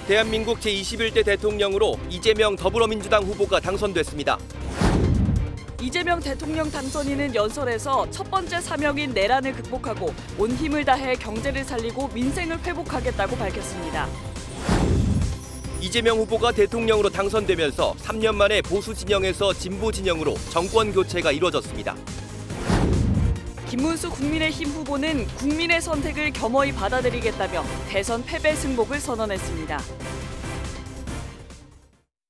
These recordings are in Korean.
대한민국 제21대 대통령으로 이재명 더불어민주당 후보가 당선됐습니다. 이재명 대통령 당선인은 연설에서 첫 번째 사명인 내란을 극복하고 온 힘을 다해 경제를 살리고 민생을 회복하겠다고 밝혔습니다. 이재명 후보가 대통령으로 당선되면서 3년 만에 보수 진영에서 진보 진영으로 정권 교체가 이루어졌습니다. 김문수 국민의힘 후보는 국민의 선택을 겸허히 받아들이겠다며 대선 패배 승복을 선언했습니다.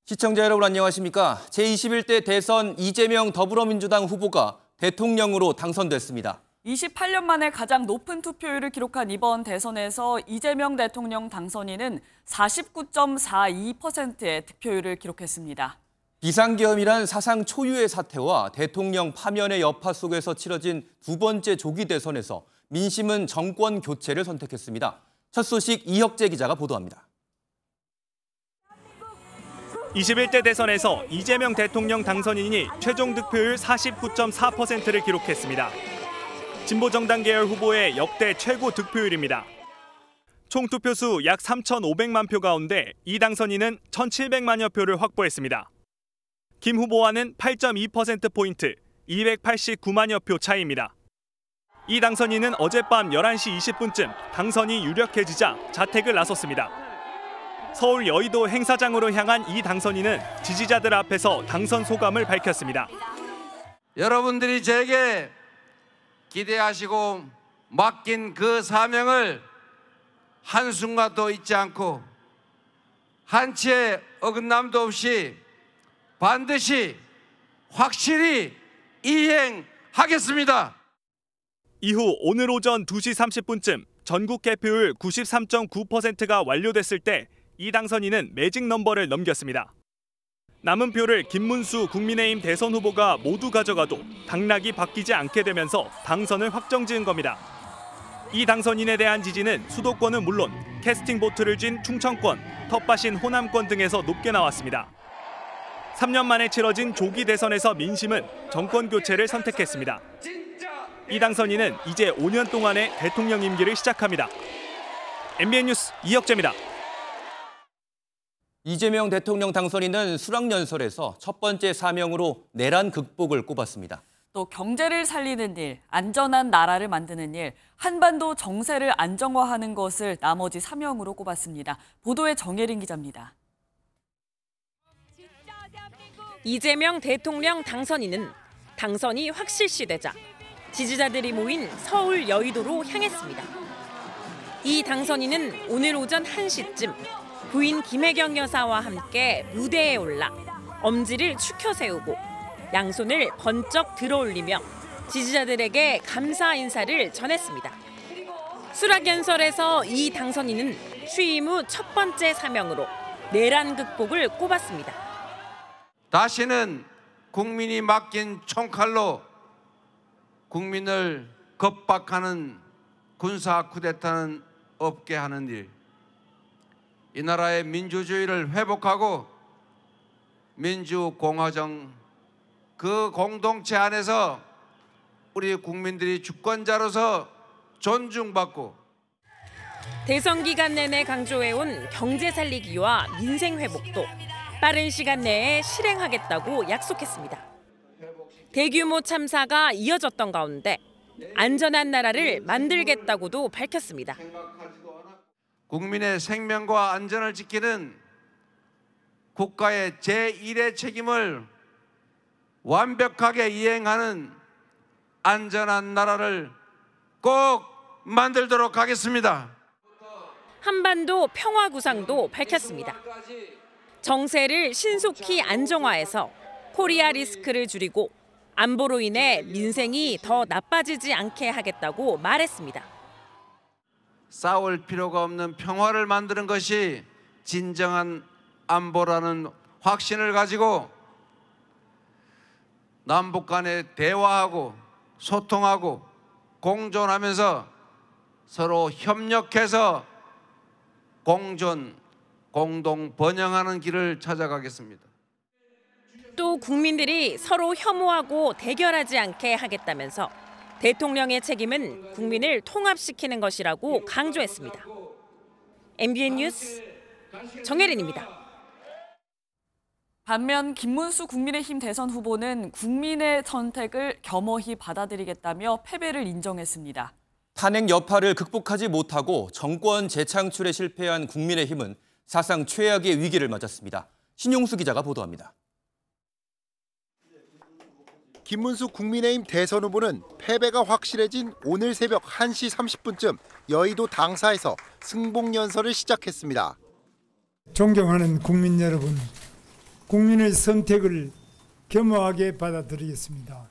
시청자 여러분 안녕하십니까? 제21대 대선 이재명 더불어민주당 후보가 대통령으로 당선됐습니다. 28년 만에 가장 높은 투표율을 기록한 이번 대선에서 이재명 대통령 당선인은 49.42%의 득표율을 기록했습니다. 비상계엄이란 사상 초유의 사태와 대통령 파면의 여파 속에서 치러진 두 번째 조기 대선에서 민심은 정권 교체를 선택했습니다. 첫 소식 이혁재 기자가 보도합니다. 21대 대선에서 이재명 대통령 당선인이 최종 득표율 49.4%를 기록했습니다. 진보정당 계열 후보의 역대 최고 득표율입니다. 총 투표수 약 3,500만 표 가운데 이 당선인은 1,700만여 표를 확보했습니다. 김 후보와는 8.2%포인트, 289만여 표 차이입니다. 이 당선인은 어젯밤 11시 20분쯤 당선이 유력해지자 자택을 나섰습니다. 서울 여의도 행사장으로 향한 이 당선인은 지지자들 앞에서 당선 소감을 밝혔습니다. 여러분들이 제게 기대하시고 맡긴 그 사명을 한순간도 잊지 않고 한치의 어긋남도 없이 반드시 확실히 이행하겠습니다. 이후 오늘 오전 2시 30분쯤 전국 개표율 93.9%가 완료됐을 때 이 당선인은 매직 넘버를 넘겼습니다. 남은 표를 김문수 국민의힘 대선 후보가 모두 가져가도 당락이 바뀌지 않게 되면서 당선을 확정지은 겁니다. 이 당선인에 대한 지지는 수도권은 물론 캐스팅 보트를 쥔 충청권, 텃밭인 호남권 등에서 높게 나왔습니다. 3년 만에 치러진 조기 대선에서 민심은 정권 교체를 선택했습니다. 이 당선인은 이제 5년 동안의 대통령 임기를 시작합니다. MBN 뉴스 이혁재입니다. 이재명 대통령 당선인은 수락연설에서 첫 번째 사명으로 내란 극복을 꼽았습니다. 또 경제를 살리는 일, 안전한 나라를 만드는 일, 한반도 정세를 안정화하는 것을 나머지 사명으로 꼽았습니다. 보도에 정혜린 기자입니다. 이재명 대통령 당선인은 당선이 확실시되자 지지자들이 모인 서울 여의도로 향했습니다. 이 당선인은 오늘 오전 1시쯤 부인 김혜경 여사와 함께 무대에 올라 엄지를 축혀 세우고 양손을 번쩍 들어올리며 지지자들에게 감사 인사를 전했습니다. 수락연설에서 이 당선인은 취임 후 첫 번째 사명으로 내란 극복을 꼽았습니다. 다시는 국민이 맡긴 총칼로 국민을 겁박하는 군사 쿠데타는 없게 하는 일, 이 나라의 민주주의를 회복하고 민주공화정 그 공동체 안에서 우리 국민들이 주권자로서 존중받고 대선 기간 내내 강조해온 경제 살리기와 민생 회복도 빠른 시간 내에 실행하겠다고 약속했습니다. 대규모 참사가 이어졌던 가운데 안전한 나라를 만들겠다고도 밝혔습니다. 국민의 생명과 안전을 지키는 국가의 제1의 책임을 완벽하게 이행하는 안전한 나라를 꼭 만들도록 하겠습니다. 한반도 평화 구상도 밝혔습니다. 정세를 신속히 안정화해서 코리아 리스크를 줄이고 안보로 인해 민생이 더 나빠지지 않게 하겠다고 말했습니다. 싸울 필요가 없는 평화를 만드는 것이 진정한 안보라는 확신을 가지고 남북 간에 대화하고 소통하고 공존하면서 서로 협력해서 공동 번영하는 길을 찾아가겠습니다. 또 국민들이 서로 혐오하고 대결하지 않게 하겠다면서 대통령의 책임은 국민을 통합시키는 것이라고 강조했습니다. MBN 뉴스 정혜린입니다. 반면 김문수 국민의힘 대선 후보는 국민의 선택을 겸허히 받아들이겠다며 패배를 인정했습니다. 탄핵 여파를 극복하지 못하고 정권 재창출에 실패한 국민의힘은 사상 최악의 위기를 맞았습니다. 신용수 기자가 보도합니다. 김문수 국민의힘 대선 후보는 패배가 확실해진 오늘 새벽 1시 30분쯤 여의도 당사에서 승복연설을 시작했습니다. 존경하는 국민 여러분, 국민의 선택을 겸허하게 받아들이겠습니다.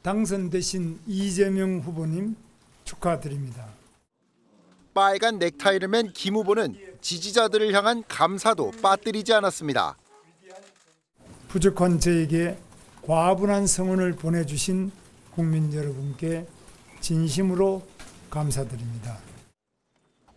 당선되신 이재명 후보님 축하드립니다. 빨간 넥타이를 맨 김 후보는 지지자들을 향한 감사도 빠뜨리지 않았습니다. 부족한 저에게 과분한 성원을 보내주신 국민 여러분께 진심으로 감사드립니다.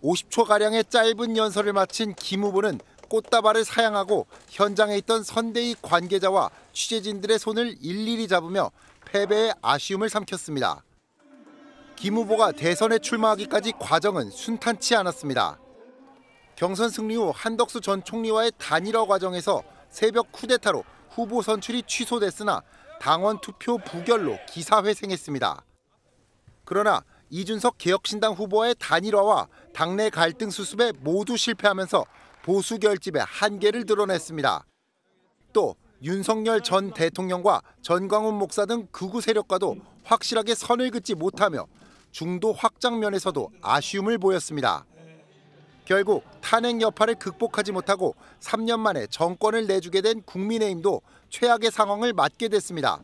50초가량의 짧은 연설을 마친 김 후보는 꽃다발을 사양하고 현장에 있던 선대위 관계자와 취재진들의 손을 일일이 잡으며 패배의 아쉬움을 삼켰습니다. 김 후보가 대선에 출마하기까지 과정은 순탄치 않았습니다. 경선 승리 후 한덕수 전 총리와의 단일화 과정에서 새벽 쿠데타로 후보 선출이 취소됐으나 당원 투표 부결로 기사회생했습니다. 그러나 이준석 개혁신당 후보와의 단일화와 당내 갈등 수습에 모두 실패하면서 보수 결집의 한계를 드러냈습니다. 또 윤석열 전 대통령과 전광훈 목사 등 극우 세력과도 확실하게 선을 긋지 못하며 중도 확장 면에서도 아쉬움을 보였습니다. 결국 탄핵 여파를 극복하지 못하고 3년 만에 정권을 내주게 된 국민의힘도 최악의 상황을 맞게 됐습니다.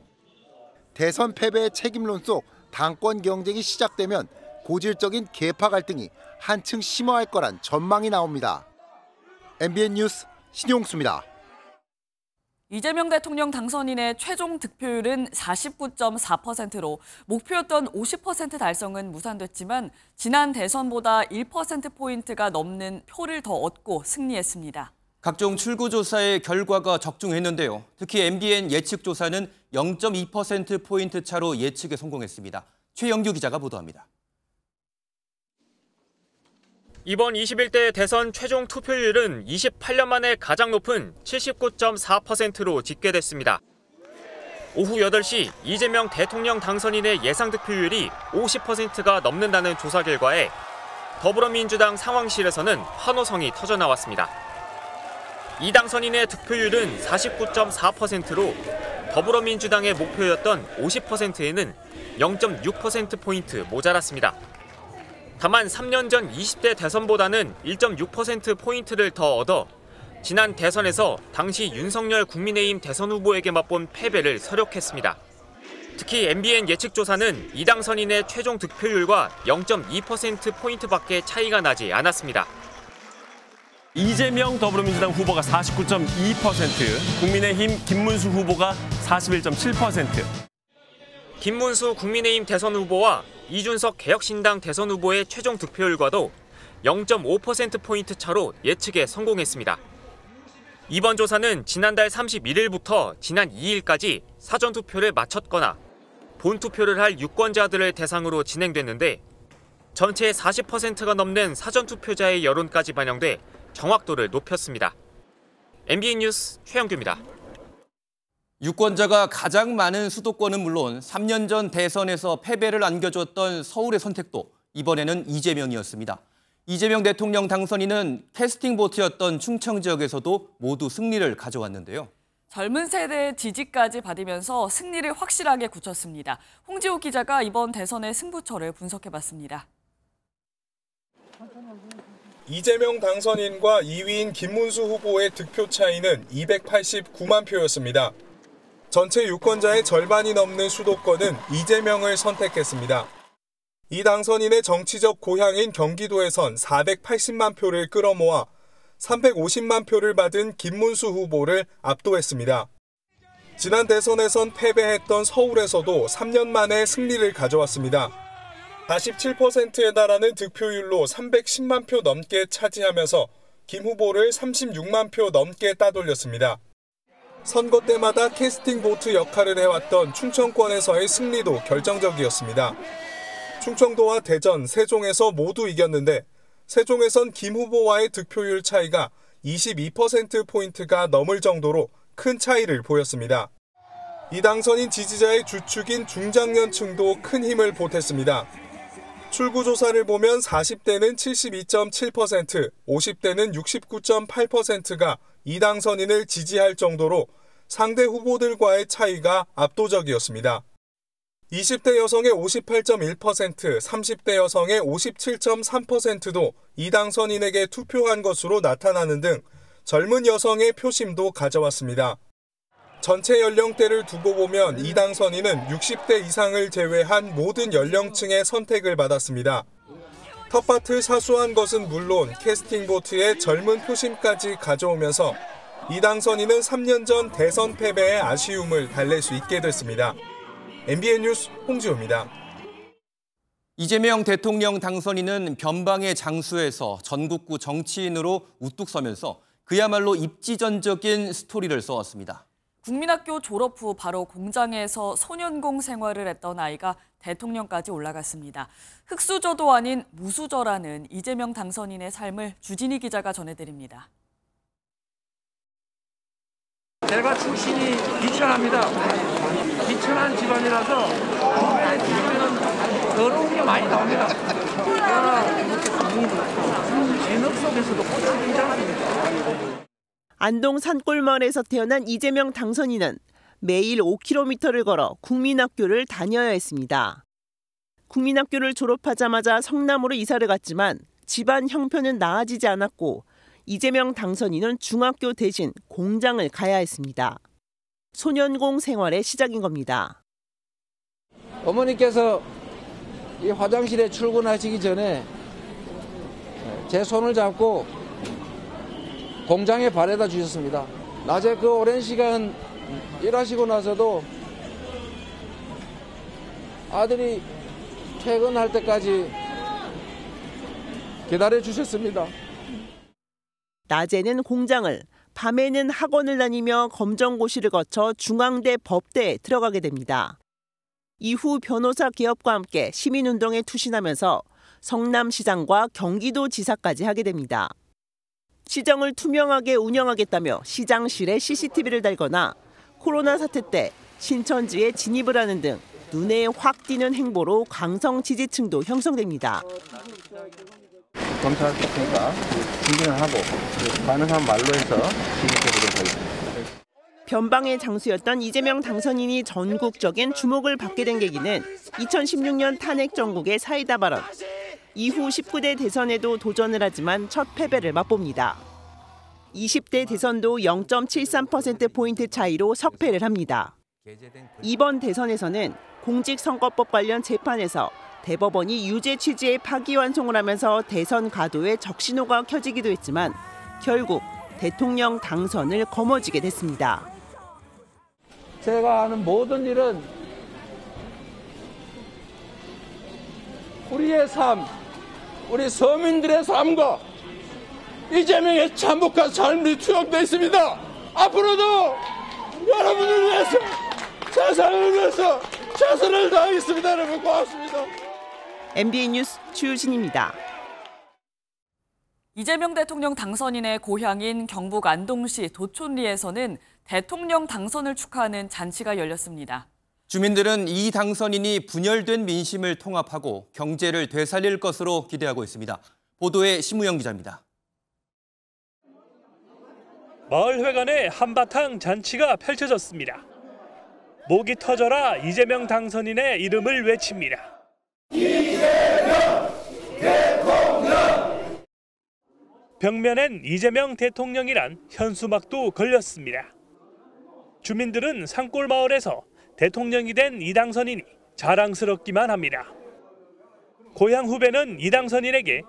대선 패배의 책임론 속 당권 경쟁이 시작되면 고질적인 계파 갈등이 한층 심화할 거란 전망이 나옵니다. MBN 뉴스 신용수입니다. 이재명 대통령 당선인의 최종 득표율은 49.4%로 목표였던 50% 달성은 무산됐지만 지난 대선보다 1%포인트가 넘는 표를 더 얻고 승리했습니다. 각종 출구조사의 결과가 적중했는데요. 특히 MBN 예측조사는 0.2%포인트 차로 예측에 성공했습니다. 최영규 기자가 보도합니다. 이번 21대 대선 최종 투표율은 28년 만에 가장 높은 79.4%로 집계됐습니다. 오후 8시 이재명 대통령 당선인의 예상 득표율이 50%가 넘는다는 조사 결과에 더불어민주당 상황실에서는 환호성이 터져나왔습니다. 이 당선인의 득표율은 49.4%로 더불어민주당의 목표였던 50%에는 0.6%포인트 모자랐습니다. 다만 3년 전 20대 대선보다는 1.6%포인트를 더 얻어 지난 대선에서 당시 윤석열 국민의힘 대선 후보에게 맛본 패배를 서력했습니다. 특히 MBN 예측조사는 이 당선인의 최종 득표율과 0.2%포인트밖에 차이가 나지 않았습니다. 이재명 더불어민주당 후보가 49.2%, 국민의힘 김문수 후보가 41.7%. 김문수 국민의힘 대선 후보와 이준석 개혁신당 대선 후보의 최종 득표율과도 0.5%포인트 차로 예측에 성공했습니다. 이번 조사는 지난달 31일부터 지난 2일까지 사전투표를 마쳤거나 본투표를 할 유권자들을 대상으로 진행됐는데 전체 40%가 넘는 사전투표자의 여론까지 반영돼 정확도를 높였습니다. MBN 뉴스 최영규입니다. 유권자가 가장 많은 수도권은 물론 3년 전 대선에서 패배를 안겨줬던 서울의 선택도 이번에는 이재명이었습니다. 이재명 대통령 당선인은 캐스팅 보트였던 충청 지역에서도 모두 승리를 가져왔는데요. 젊은 세대의 지지까지 받으면서 승리를 확실하게 굳혔습니다. 홍지호 기자가 이번 대선의 승부처를 분석해봤습니다. 이재명 당선인과 2위인 김문수 후보의 득표 차이는 289만 표였습니다. 전체 유권자의 절반이 넘는 수도권은 이재명을 선택했습니다. 이 당선인의 정치적 고향인 경기도에선 480만 표를 끌어모아 350만 표를 받은 김문수 후보를 압도했습니다. 지난 대선에선 패배했던 서울에서도 3년 만에 승리를 가져왔습니다. 47%에 달하는 득표율로 310만 표 넘게 차지하면서 김 후보를 36만 표 넘게 따돌렸습니다. 선거 때마다 캐스팅 보트 역할을 해왔던 충청권에서의 승리도 결정적이었습니다. 충청도와 대전, 세종에서 모두 이겼는데 세종에선 김 후보와의 득표율 차이가 22%포인트가 넘을 정도로 큰 차이를 보였습니다. 이 당선인 지지자의 주축인 중장년층도 큰 힘을 보탰습니다. 출구조사를 보면 40대는 72.7%, 50대는 69.8%가 이 당선인을 지지할 정도로 상대 후보들과의 차이가 압도적이었습니다. 20대 여성의 58.1%, 30대 여성의 57.3%도 이 당선인에게 투표한 것으로 나타나는 등 젊은 여성의 표심도 가져왔습니다. 전체 연령대를 두고 보면 이 당선인은 60대 이상을 제외한 모든 연령층의 선택을 받았습니다. 텃밭을 사수한 것은 물론 캐스팅 보트에 젊은 표심까지 가져오면서 이 당선인은 3년 전 대선 패배의 아쉬움을 달랠 수 있게 됐습니다. MBN 뉴스 홍지호입니다. 이재명 대통령 당선인은 변방의 장수에서 전국구 정치인으로 우뚝 서면서 그야말로 입지전적인 스토리를 써왔습니다. 국민학교 졸업 후 바로 공장에서 소년공 생활을 했던 아이가 대통령까지 올라갔습니다. 흙수저도 아닌 무수저라는 이재명 당선인의 삶을 주진희 기자가 전해드립니다. 제가 출신이 비천합니다. 비천한 집안이라서 주변은 더러운 게 많이 나옵니다. 진흙 속에서도 꽃이 피잖아요. 안동 산골마을에서 태어난 이재명 당선인은 매일 5km를 걸어 국민학교를 다녀야 했습니다. 국민학교를 졸업하자마자 성남으로 이사를 갔지만 집안 형편은 나아지지 않았고 이재명 당선인은 중학교 대신 공장을 가야 했습니다. 소년공 생활의 시작인 겁니다. 어머니께서 이 화장실에 출근하시기 전에 제 손을 잡고 공장에 바래다 주셨습니다. 낮에 그 오랜 시간 일하시고 나서도 아들이 퇴근할 때까지 기다려 주셨습니다. 낮에는 공장을, 밤에는 학원을 다니며 검정고시를 거쳐 중앙대 법대에 들어가게 됩니다. 이후 변호사 개업과 함께 시민운동에 투신하면서 성남시장과 경기도지사까지 하게 됩니다. 시정을 투명하게 운영하겠다며 시장실에 CCTV를 달거나 코로나 사태 때 신천지에 진입을 하는 등 눈에 확 띄는 행보로 강성 지지층도 형성됩니다. 검찰 특검과 준비를 하고 가능한 말로 해서 지지해보도록 하겠습니다. 변방의 장수였던 이재명 당선인이 전국적인 주목을 받게 된 계기는 2016년 탄핵 정국의 사이다 발언. 이후 19대 대선에도 도전을 하지만 첫 패배를 맛봅니다. 20대 대선도 0.73%포인트 차이로 석패를 합니다. 이번 대선에서는 공직선거법 관련 재판에서 대법원이 유죄 취지의 파기환송을 하면서 대선 가도에 적신호가 켜지기도 했지만 결국 대통령 당선을 거머쥐게 됐습니다. 제가 하는 모든 일은 우리의 삶, 우리 서민들의 삶과 이재명의 참혹한 삶이 투영되어 있습니다. 앞으로도 여러분을 위해서, 세상을 위해서 최선을 다하겠습니다. 여러분 고맙습니다. MBN 뉴스 주진입니다. 이재명 대통령 당선인의 고향인 경북 안동시 도촌리에서는 대통령 당선을 축하하는 잔치가 열렸습니다. 주민들은 이 당선인이 분열된 민심을 통합하고 경제를 되살릴 것으로 기대하고 있습니다. 보도에 심우영 기자입니다. 마을회관에 한바탕 잔치가 펼쳐졌습니다. 목이 터져라 이재명 당선인의 이름을 외칩니다. 이재명 대통령! 벽면엔 이재명 대통령이란 현수막도 걸렸습니다. 주민들은 산골마을에서 대통령이 된 이 당선인이 자랑스럽기만 합니다. 고향 후배는 이 당선인에게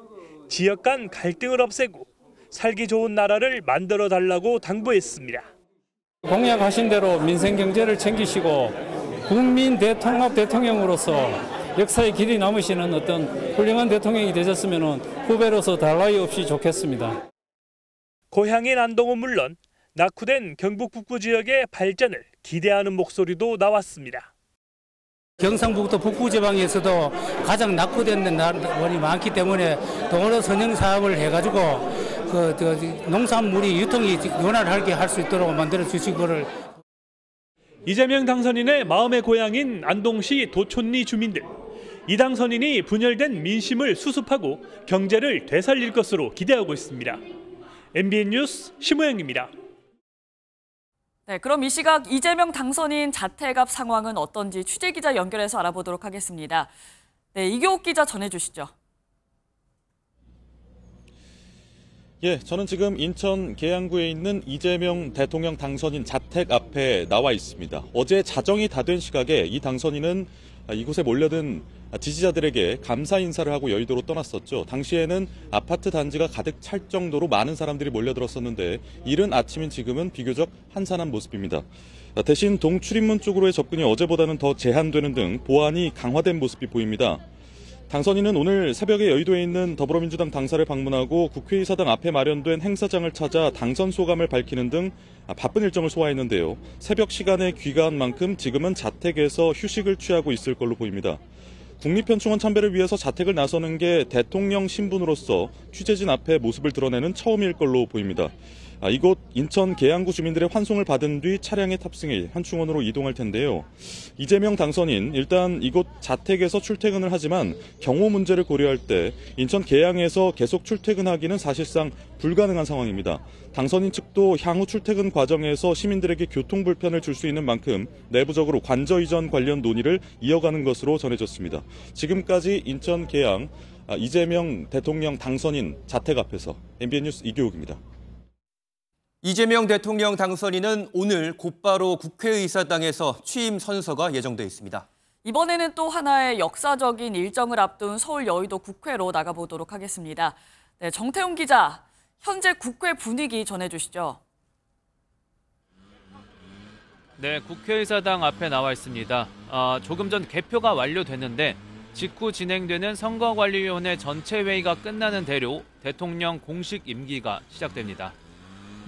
지역 간 갈등을 없애고 살기 좋은 나라를 만들어 달라고 당부했습니다. 공약하신 대로 민생 경제를 챙기시고 국민 대통합 대통령으로서 역사의 길이 남으시는 어떤 훌륭한 대통령이 되셨으면 후배로서 달 나위 없이 좋겠습니다. 고향인 안동은 물론 낙후된 경북 북부 지역의 발전을 기대하는 목소리도 나왔습니다. 경상북도 북부 지방에서도 가장 낙후된 원이 많기 때문에 동원로 선형 사업을 해가지고 농산물이 유통이 원활하게 할 수 있도록 만들어 주시고 거를. 이재명 당선인의 마음의 고향인 안동시 도촌리 주민들. 이 당선인이 분열된 민심을 수습하고 경제를 되살릴 것으로 기대하고 있습니다. MBN 뉴스 심우영입니다. 네, 그럼 이 시각 이재명 당선인 자택 앞 상황은 어떤지 취재기자 연결해서 알아보도록 하겠습니다. 네, 이교옥 기자 전해주시죠. 예, 저는 지금 인천 계양구에 있는 이재명 대통령 당선인 자택 앞에 나와 있습니다. 어제 자정이 다 된 시각에 이 당선인은 이곳에 몰려든 지지자들에게 감사 인사를 하고 여의도로 떠났었죠. 당시에는 아파트 단지가 가득 찰 정도로 많은 사람들이 몰려들었었는데 이른 아침인 지금은 비교적 한산한 모습입니다. 대신 동출입문 쪽으로의 접근이 어제보다는 더 제한되는 등 보안이 강화된 모습이 보입니다. 당선인은 오늘 새벽에 여의도에 있는 더불어민주당 당사를 방문하고 국회의사당 앞에 마련된 행사장을 찾아 당선 소감을 밝히는 등 바쁜 일정을 소화했는데요. 새벽 시간에 귀가한 만큼 지금은 자택에서 휴식을 취하고 있을 걸로 보입니다. 국립현충원 참배를 위해서 자택을 나서는 게 대통령 신분으로서 취재진 앞에 모습을 드러내는 처음일 걸로 보입니다. 이곳 인천 계양구 주민들의 환송을 받은 뒤 차량에 탑승해 현충원으로 이동할 텐데요. 이재명 당선인 일단 이곳 자택에서 출퇴근을 하지만 경호 문제를 고려할 때 인천 계양에서 계속 출퇴근하기는 사실상 불가능한 상황입니다. 당선인 측도 향후 출퇴근 과정에서 시민들에게 교통 불편을 줄 수 있는 만큼 내부적으로 관저 이전 관련 논의를 이어가는 것으로 전해졌습니다. 지금까지 인천 계양 이재명 대통령 당선인 자택 앞에서 MBN 뉴스 이교욱입니다. 이재명 대통령 당선인은 오늘 곧바로 국회의사당에서 취임 선서가 예정돼 있습니다. 이번에는 또 하나의 역사적인 일정을 앞둔 서울 여의도 국회로 나가보도록 하겠습니다. 네, 정태용 기자, 현재 국회 분위기 전해주시죠. 네, 국회의사당 앞에 나와 있습니다. 조금 전 개표가 완료됐는데 직후 진행되는 선거관리위원회 전체 회의가 끝나는 대로 대통령 공식 임기가 시작됩니다.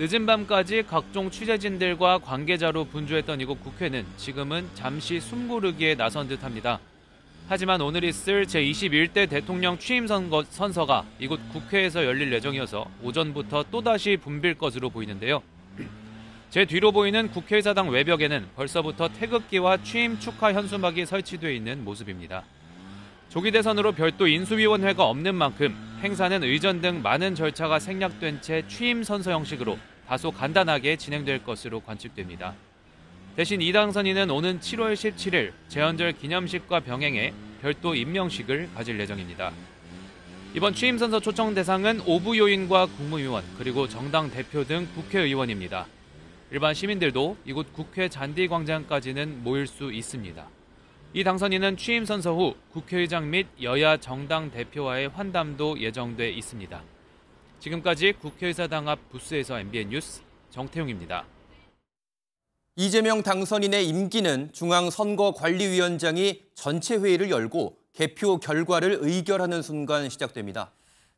늦은 밤까지 각종 취재진들과 관계자로 분주했던 이곳 국회는 지금은 잠시 숨 고르기에 나선 듯합니다. 하지만 오늘 있을 제21대 대통령 취임 선서가 이곳 국회에서 열릴 예정이어서 오전부터 또다시 붐빌 것으로 보이는데요. 제 뒤로 보이는 국회의사당 외벽에는 벌써부터 태극기와 취임 축하 현수막이 설치되어 있는 모습입니다. 조기 대선으로 별도 인수위원회가 없는 만큼 행사는 의전 등 많은 절차가 생략된 채 취임 선서 형식으로 다소 간단하게 진행될 것으로 관측됩니다. 대신 이 당선인은 오는 7월 17일 제헌절 기념식과 병행해 별도 임명식을 가질 예정입니다. 이번 취임 선서 초청 대상은 오부 요인과 국무위원 그리고 정당 대표 등 국회의원입니다. 일반 시민들도 이곳 국회 잔디광장까지는 모일 수 있습니다. 이 당선인은 취임 선서 후 국회의장 및 여야 정당 대표와의 환담도 예정돼 있습니다. 지금까지 국회의사당 앞 부스에서 MBN 뉴스 정태용입니다. 이재명 당선인의 임기는 중앙선거관리위원장이 전체 회의를 열고 개표 결과를 의결하는 순간 시작됩니다.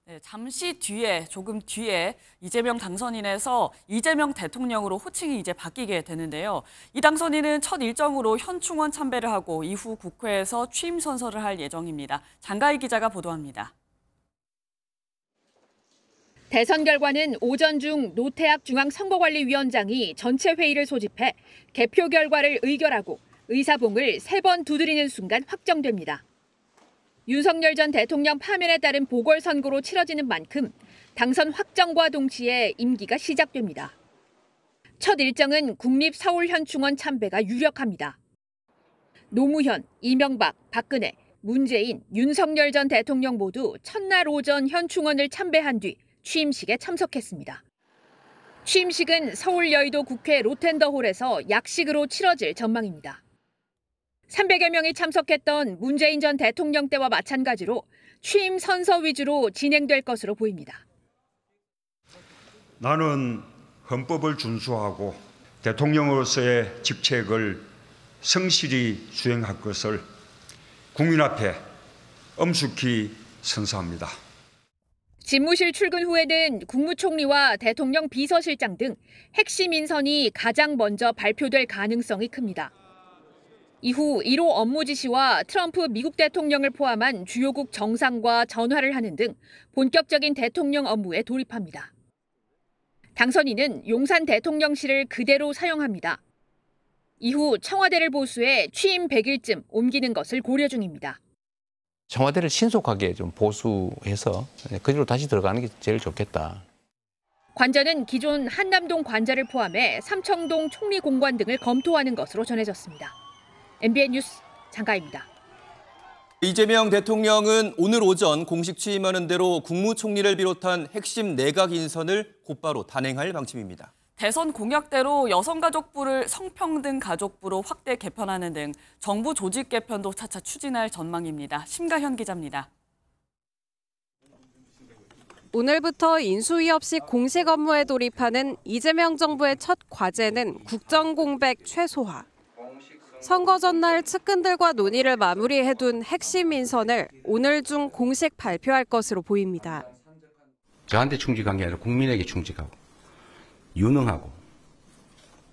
네, 잠시 뒤에, 조금 뒤에 이재명 당선인에서 이재명 대통령으로 호칭이 이제 바뀌게 되는데요. 이 당선인은 첫 일정으로 현충원 참배를 하고 이후 국회에서 취임 선서를 할 예정입니다. 장가희 기자가 보도합니다. 대선 결과는 오전 중 노태학 중앙선거관리위원장이 전체 회의를 소집해 개표 결과를 의결하고 의사봉을 3번 두드리는 순간 확정됩니다. 윤석열 전 대통령 파면에 따른 보궐선거로 치러지는 만큼 당선 확정과 동시에 임기가 시작됩니다. 첫 일정은 국립서울현충원 참배가 유력합니다. 노무현, 이명박, 박근혜, 문재인, 윤석열 전 대통령 모두 첫날 오전 현충원을 참배한 뒤 취임식에 참석했습니다. 취임식은 서울 여의도 국회 로텐더홀에서 약식으로 치러질 전망입니다. 300여 명이 참석했던 문재인 전 대통령 때와 마찬가지로 취임 선서 위주로 진행될 것으로 보입니다. 나는 헌법을 준수하고 대통령으로서의 직책을 성실히 수행할 것을 국민 앞에 엄숙히 선서합니다. 집무실 출근 후에는 국무총리와 대통령 비서실장 등 핵심 인선이 가장 먼저 발표될 가능성이 큽니다. 이후 1호 업무 지시와 트럼프 미국 대통령을 포함한 주요국 정상과 전화를 하는 등 본격적인 대통령 업무에 돌입합니다. 당선인은 용산 대통령실을 그대로 사용합니다. 이후 청와대를 보수해 취임 100일쯤 옮기는 것을 고려 중입니다. 청와대를 신속하게 좀 보수해서 그대로 다시 들어가는 게 제일 좋겠다. 관저는 기존 한남동 관저를 포함해 삼청동 총리공관 등을 검토하는 것으로 전해졌습니다. MBN 뉴스 장가입니다. 이재명 대통령은 오늘 오전 공식 취임하는 대로 국무총리를 비롯한 핵심 내각 인선을 곧바로 단행할 방침입니다. 대선 공약대로 여성가족부를 성평등 가족부로 확대 개편하는 등 정부 조직 개편도 차차 추진할 전망입니다. 심가현 기자입니다. 오늘부터 인수위 없이 공식 업무에 돌입하는 이재명 정부의 첫 과제는 국정공백 최소화. 선거 전날 측근들과 논의를 마무리해둔 핵심 인선을 오늘 중 공식 발표할 것으로 보입니다. 저한테 충직한 게 아니라 국민에게 충직하고 유능하고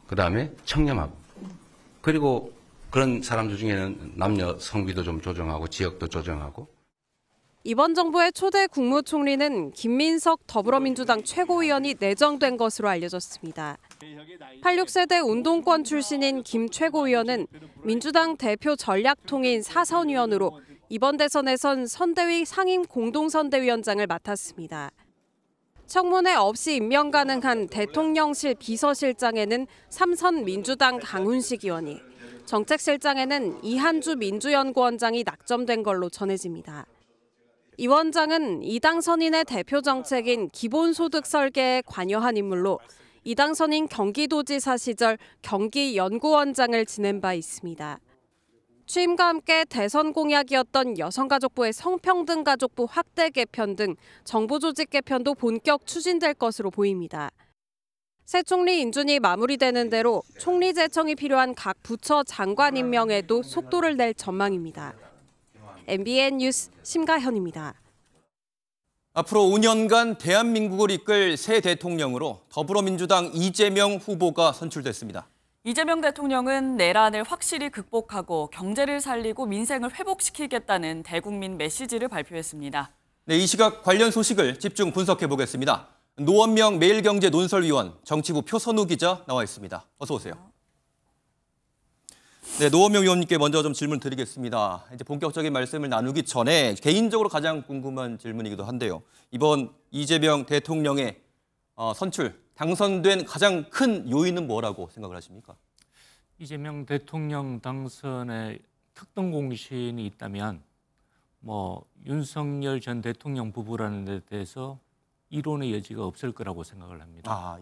그다음에 청렴하고 그리고 그런 사람들 중에는 남녀 성비도 좀 조정하고 지역도 조정하고. 이번 정부의 초대 국무총리는 김민석 더불어민주당 최고위원이 내정된 것으로 알려졌습니다. 86세대 운동권 출신인 김 최고위원은 민주당 대표 전략통인 사선위원으로 이번 대선에선 선대위 상임 공동선대위원장을 맡았습니다. 청문회 없이 임명 가능한 대통령실 비서실장에는 삼선 민주당 강훈식 의원이, 정책실장에는 이한주 민주연구원장이 낙점된 걸로 전해집니다. 이 원장은 이 당선인의 대표 정책인 기본소득 설계에 관여한 인물로 이 당선인 경기도지사 시절 경기연구원장을 지낸 바 있습니다. 취임과 함께 대선 공약이었던 여성가족부의 성평등 가족부 확대 개편 등 정부 조직 개편도 본격 추진될 것으로 보입니다. 새 총리 인준이 마무리되는 대로 총리 제청이 필요한 각 부처 장관 임명에도 속도를 낼 전망입니다. MBN 뉴스 심가현입니다. 앞으로 5년간 대한민국을 이끌 새 대통령으로 더불어민주당 이재명 후보가 선출됐습니다. 이재명 대통령은 내란을 확실히 극복하고 경제를 살리고 민생을 회복시키겠다는 대국민 메시지를 발표했습니다. 네, 이 시각 관련 소식을 집중 분석해 보겠습니다. 노원명 매일경제 논설위원, 정치부 표선우 기자 나와 있습니다. 어서 오세요. 네, 노원명 의원님께 먼저 좀 질문 드리겠습니다. 이제 본격적인 말씀을 나누기 전에 개인적으로 가장 궁금한 질문이기도 한데요. 이번 이재명 대통령의 선출, 당선된 가장 큰 요인은 뭐라고 생각을 하십니까? 이재명 대통령 당선의 특등 공신이 있다면 윤석열 전 대통령 부부라는 데 대해서 이론의 여지가 없을 거라고 생각을 합니다.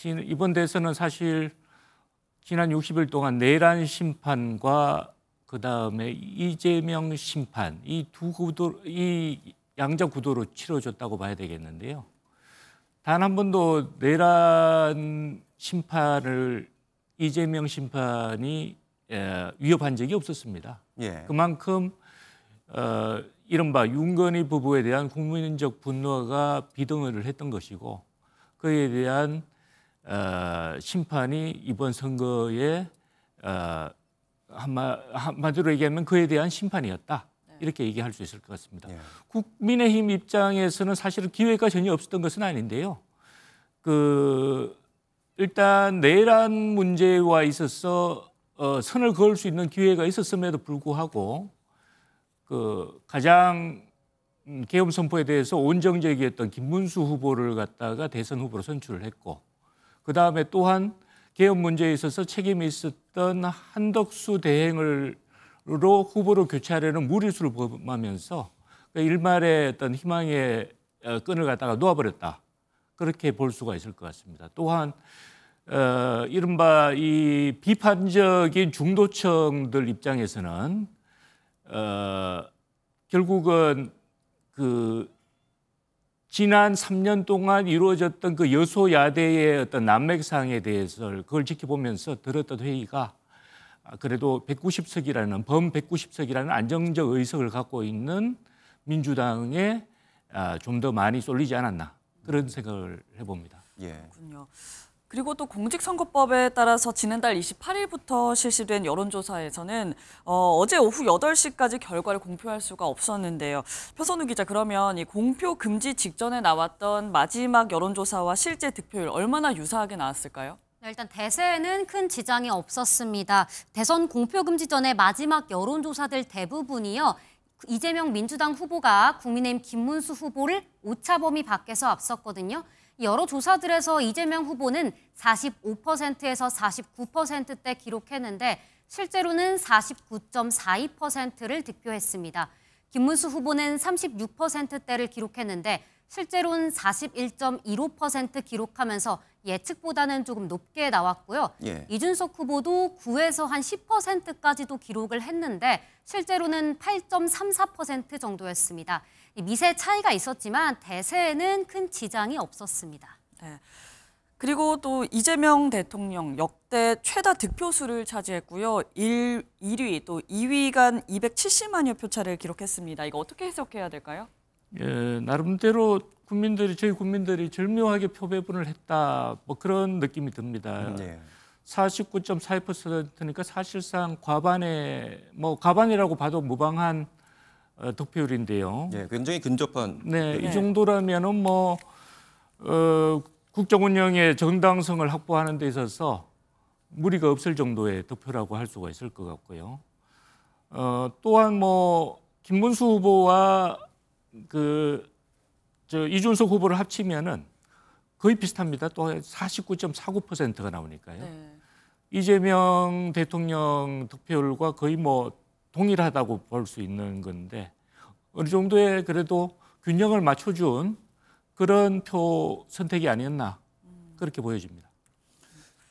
이번 대선은 사실 지난 60일 동안 내란 심판과 그다음에 이재명 심판 이 양자 구도로 치러졌다고 봐야 되겠는데요. 단 한 번도 내란 심판을 이재명 심판이 위협한 적이 없었습니다. 그만큼 이른바 윤건희 부부에 대한 국민적 분노가 비등을 했던 것이고 그에 대한 심판이 이번 선거에 한마디로 얘기하면 그에 대한 심판이었다. 이렇게 얘기할 수 있을 것 같습니다. 국민의힘 입장에서는 사실은 기회가 전혀 없었던 것은 아닌데요. 일단 내란 문제와 있어서 선을 그을 수 있는 기회가 있었음에도 불구하고 가장 계엄 선포에 대해서 온정적이었던 김문수 후보를 갖다가 대선 후보로 선출을 했고 그다음에 또한 계엄 문제에 있어서 책임이 있었던 한덕수 대행으로 후보로 교체하려는 무리수를 범하면서 일말의 어떤 희망의 끈을 갖다가 놓아버렸다. 그렇게 볼 수가 있을 것 같습니다. 또한 이른바 이 비판적인 중도층들 입장에서는 결국은 지난 3년 동안 이루어졌던 그 여소야대의 어떤 난맥상에 대해서 그걸 지켜보면서 들었던 회의가 그래도 190석이라는 범 190석이라는 안정적 의석을 갖고 있는 민주당에 좀 더 많이 쏠리지 않았나 그런 생각을 해봅니다. 그렇군요. 그리고 또 공직선거법에 따라서 지난달 28일부터 실시된 여론조사에서는 어제 오후 8시까지 결과를 공표할 수가 없었는데요. 표선우 기자, 그러면 이 공표 금지 직전에 나왔던 마지막 여론조사와 실제 득표율 얼마나 유사하게 나왔을까요? 일단 대세에는 큰 지장이 없었습니다. 대선 공표 금지 전에 마지막 여론조사들 대부분이요. 이재명 민주당 후보가 국민의힘 김문수 후보를 오차 범위 밖에서 앞섰거든요. 여러 조사들에서 이재명 후보는 45%에서 49%대 기록했는데 실제로는 49.42%를 득표했습니다. 김문수 후보는 36%대를 기록했는데 실제로는 41.15% 기록하면서 예측보다는 조금 높게 나왔고요. 이준석 후보도 9에서 한 10%까지도 기록을 했는데 실제로는 8.34% 정도였습니다. 미세 차이가 있었지만 대세에는 큰 지장이 없었습니다. 네. 그리고 또 이재명 대통령 역대 최다 득표수를 차지했고요. 1위 또 2위 간 270만여 표차를 기록했습니다. 이거 어떻게 해석해야 될까요? 예, 나름대로 저희 국민들이 절묘하게 표배분을 했다, 뭐 그런 느낌이 듭니다. 49.42%니까 사실상 과반이라고 봐도 무방한 득표율인데요. 굉장히 근접한. 이 정도라면은 국정 운영의 정당성을 확보하는 데 있어서 무리가 없을 정도의 득표라고 할 수가 있을 것 같고요. 또한 김문수 후보와 이준석 후보를 합치면은 거의 비슷합니다. 또 49.49%가 나오니까요. 이재명 대통령 득표율과 거의 동일하다고 볼 수 있는 건데 어느 정도의 그래도 균형을 맞춰준 그런 표 선택이 아니었나 그렇게 보여집니다.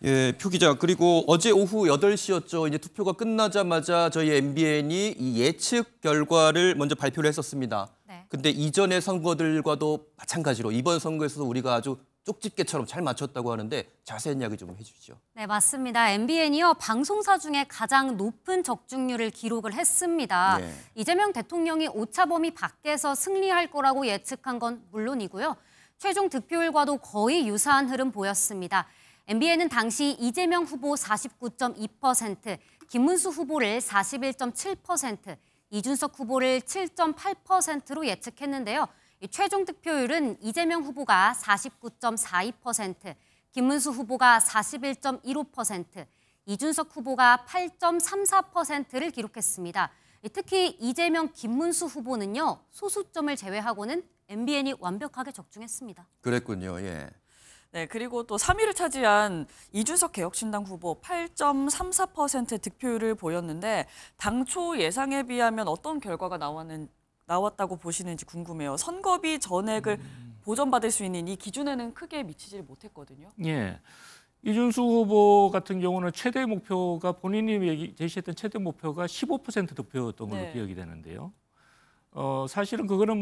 예, 표 기자, 그리고 어제 오후 8시였죠. 이제 투표가 끝나자마자 저희 MBN이 이 예측 결과를 먼저 발표를 했었습니다. 근데 이전의 선거들과도 마찬가지로 이번 선거에서도 우리가 아주 쪽집게처럼 잘 맞췄다고 하는데 자세한 이야기 좀 해주시죠. 네, 맞습니다. MBN이요, 방송사 중에 가장 높은 적중률을 기록을 했습니다. 이재명 대통령이 오차 범위 밖에서 승리할 거라고 예측한 건 물론이고요. 최종 득표율과도 거의 유사한 흐름 보였습니다. MBN은 당시 이재명 후보 49.2%, 김문수 후보를 41.7%, 이준석 후보를 7.8%로 예측했는데요. 최종 득표율은 이재명 후보가 49.42%, 김문수 후보가 41.15%, 이준석 후보가 8.34%를 기록했습니다. 특히 이재명, 김문수 후보는요, 소수점을 제외하고는 MBN이 완벽하게 적중했습니다. 그랬군요. 예. 네, 그리고 또 3위를 차지한 이준석 개혁신당 후보 8.34% 득표율을 보였는데 당초 예상에 비하면 어떤 결과가 나왔다고 보시는지 궁금해요. 선거비 전액을 보전받을 수 있는 이 기준에는 크게 미치지 못했거든요. 예, 이준석 후보 같은 경우는 최대 목표가 본인이 제시했던 최대 목표가 15% 득표였던 걸로 기억이 되는데요. 사실은 그거는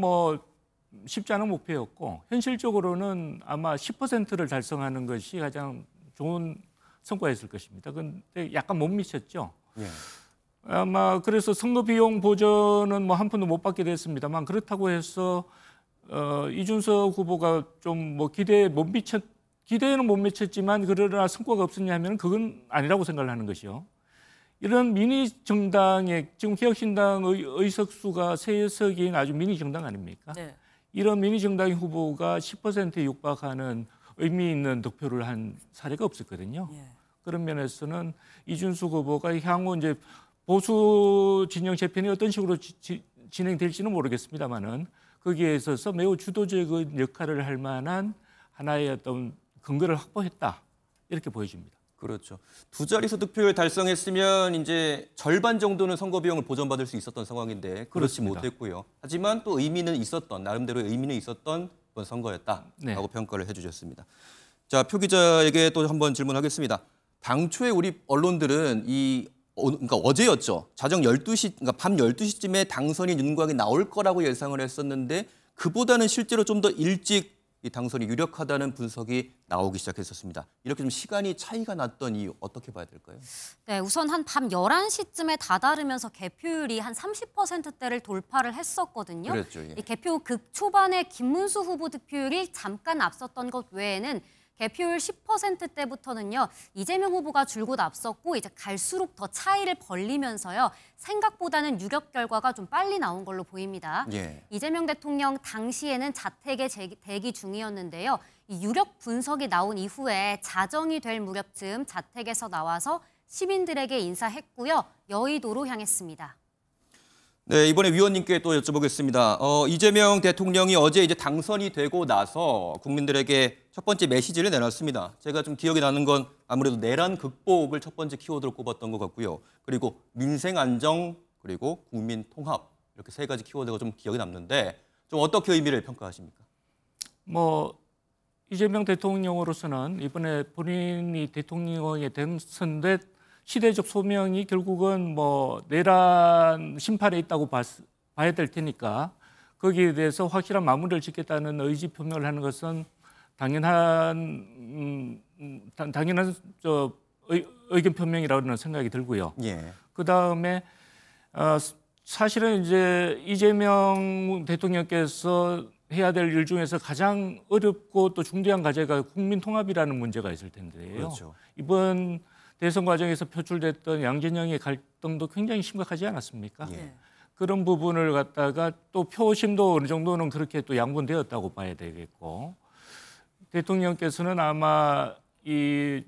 쉽지 않은 목표였고 현실적으로는 아마 10%를 달성하는 것이 가장 좋은 성과였을 것입니다. 그런데 약간 못 미쳤죠. 아마 그래서 선거 비용 보전은 한 푼도 못 받게 됐습니다만 그렇다고 해서 이준석 후보가 좀 기대는 못 미쳤지만 그러나 성과가 없었냐 하면 그건 아니라고 생각을 하는 것이요. 이런 미니 정당의 지금 개혁신당의 의석수가 3석인 아주 미니 정당 아닙니까? 이런 미니 정당의 후보가 10%에 육박하는 의미 있는 득표를 한 사례가 없었거든요. 그런 면에서는 이준석 후보가 향후 이제 보수 진영 재편이 어떤 식으로 진행될지는 모르겠습니다만은 거기에 있어서 매우 주도적인 역할을 할 만한 하나의 어떤 근거를 확보했다 이렇게 보여집니다. 그렇죠. 두 자릿수 득표율 달성했으면 이제 절반 정도는 선거 비용을 보전받을 수 있었던 상황인데 그렇지 못했고요. 하지만 또 나름대로 의미는 있었던 이번 선거였다라고 평가를 해주셨습니다. 자, 표 기자에게 또 한번 질문하겠습니다. 당초에 우리 언론들은 그러니까 어제였죠. 자정 12시, 그러니까 밤 12시쯤에 당선인 윤곽이 나올 거라고 예상을 했었는데 그보다는 실제로 좀 더 일찍 이 당선이 유력하다는 분석이 나오기 시작했었습니다. 이렇게 좀 시간이 차이가 났던 이유 어떻게 봐야 될까요? 네, 우선 한 밤 11시쯤에 다다르면서 개표율이 한 30%대를 돌파를 했었거든요. 그랬죠, 이 개표 극초반에 김문수 후보 득표율이 잠깐 앞섰던 것 외에는 개표율 10%대부터는요. 이재명 후보가 줄곧 앞섰고 이제 갈수록 더 차이를 벌리면서요. 생각보다는 유력 결과가 좀 빨리 나온 걸로 보입니다. 예. 이재명 대통령 당시에는 자택에 대기 중이었는데요. 이 유력 분석이 나온 이후에 자정이 될 무렵쯤 자택에서 나와서 시민들에게 인사했고요. 여의도로 향했습니다. 네, 이번에 위원님께 또 여쭤보겠습니다. 이재명 대통령이 어제 이제 당선이 되고 나서 국민들에게 첫 번째 메시지를 내놨습니다. 제가 좀 기억이 나는 건 아무래도 내란 극복을 첫 번째 키워드로 꼽았던 것 같고요. 그리고 민생 안정, 그리고 국민 통합 이렇게 세 가지 키워드가 좀 기억이 남는데 좀 어떻게 의미를 평가하십니까? 이재명 대통령으로서는 이번에 본인이 대통령에 당선된 시대적 소명이 결국은 내란 심판에 있다고 봐야 될 테니까 거기에 대해서 확실한 마무리를 짓겠다는 의지 표명을 하는 것은 당연한 의견 표명이라는 생각이 들고요. 예. 그다음에 사실은 이제 이재명 대통령께서 해야 될 일 중에서 가장 어렵고 또 중대한 과제가 국민 통합이라는 문제가 있을 텐데요. 그렇죠. 이번 대선 과정에서 표출됐던 양진영의 갈등도 굉장히 심각하지 않았습니까? 예. 그런 부분을 갖다가 또 표심도 어느 정도는 그렇게 또 양분되었다고 봐야 되겠고 대통령께서는 아마 이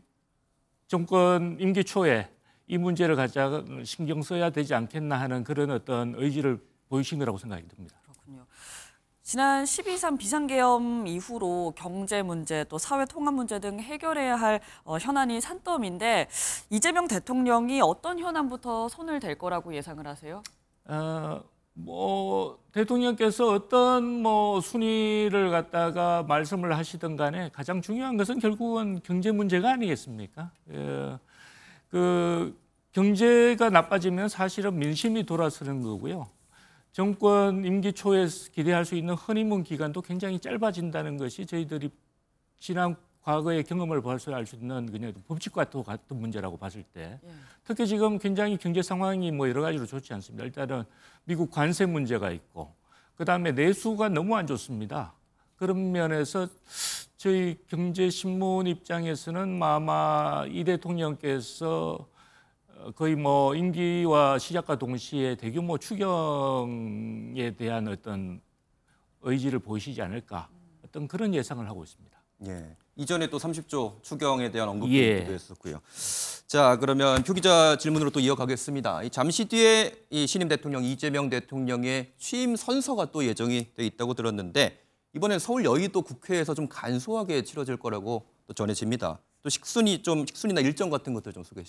정권 임기 초에 이 문제를 가장 신경 써야 되지 않겠나 하는 그런 어떤 의지를 보이신 거라고 생각이 듭니다. 그렇군요. 지난 12.3 비상계엄 이후로 경제 문제 또 사회 통합 문제 등 해결해야 할 현안이 산더미인데 이재명 대통령이 어떤 현안부터 손을 댈 거라고 예상을 하세요? 대통령께서 어떤 순위를 갖다가 말씀을 하시든 간에 가장 중요한 것은 결국은 경제 문제가 아니겠습니까? 그 경제가 나빠지면 사실은 민심이 돌아서는 거고요. 정권 임기 초에 기대할 수 있는 허니문 기간도 굉장히 짧아진다는 것이 저희들이 지난 과거의 경험을 봐서 알 수 있는 그냥 법칙과 또 같은 문제라고 봤을 때 특히 지금 굉장히 경제 상황이 여러 가지로 좋지 않습니다. 일단은 미국 관세 문제가 있고 그다음에 내수가 너무 안 좋습니다. 그런 면에서 저희 경제신문 입장에서는 아마 이 대통령께서 거의 임기와 시작과 동시에 대규모 추경에 대한 어떤 의지를 보이시지 않을까 어떤 그런 예상을 하고 있습니다. 예. 이전에 또 30조 추경에 대한 언급도 예. 했었고요. 자, 그러면 표 기자 질문으로 또 이어가겠습니다. 잠시 뒤에 이 신임 대통령 이재명 대통령의 취임 선서가 또 예정이 돼 있다고 들었는데 이번엔 서울 여의도 국회에서 좀 간소하게 치러질 거라고 또 전해집니다. 또 식순이나 일정 같은 것들 좀 소개해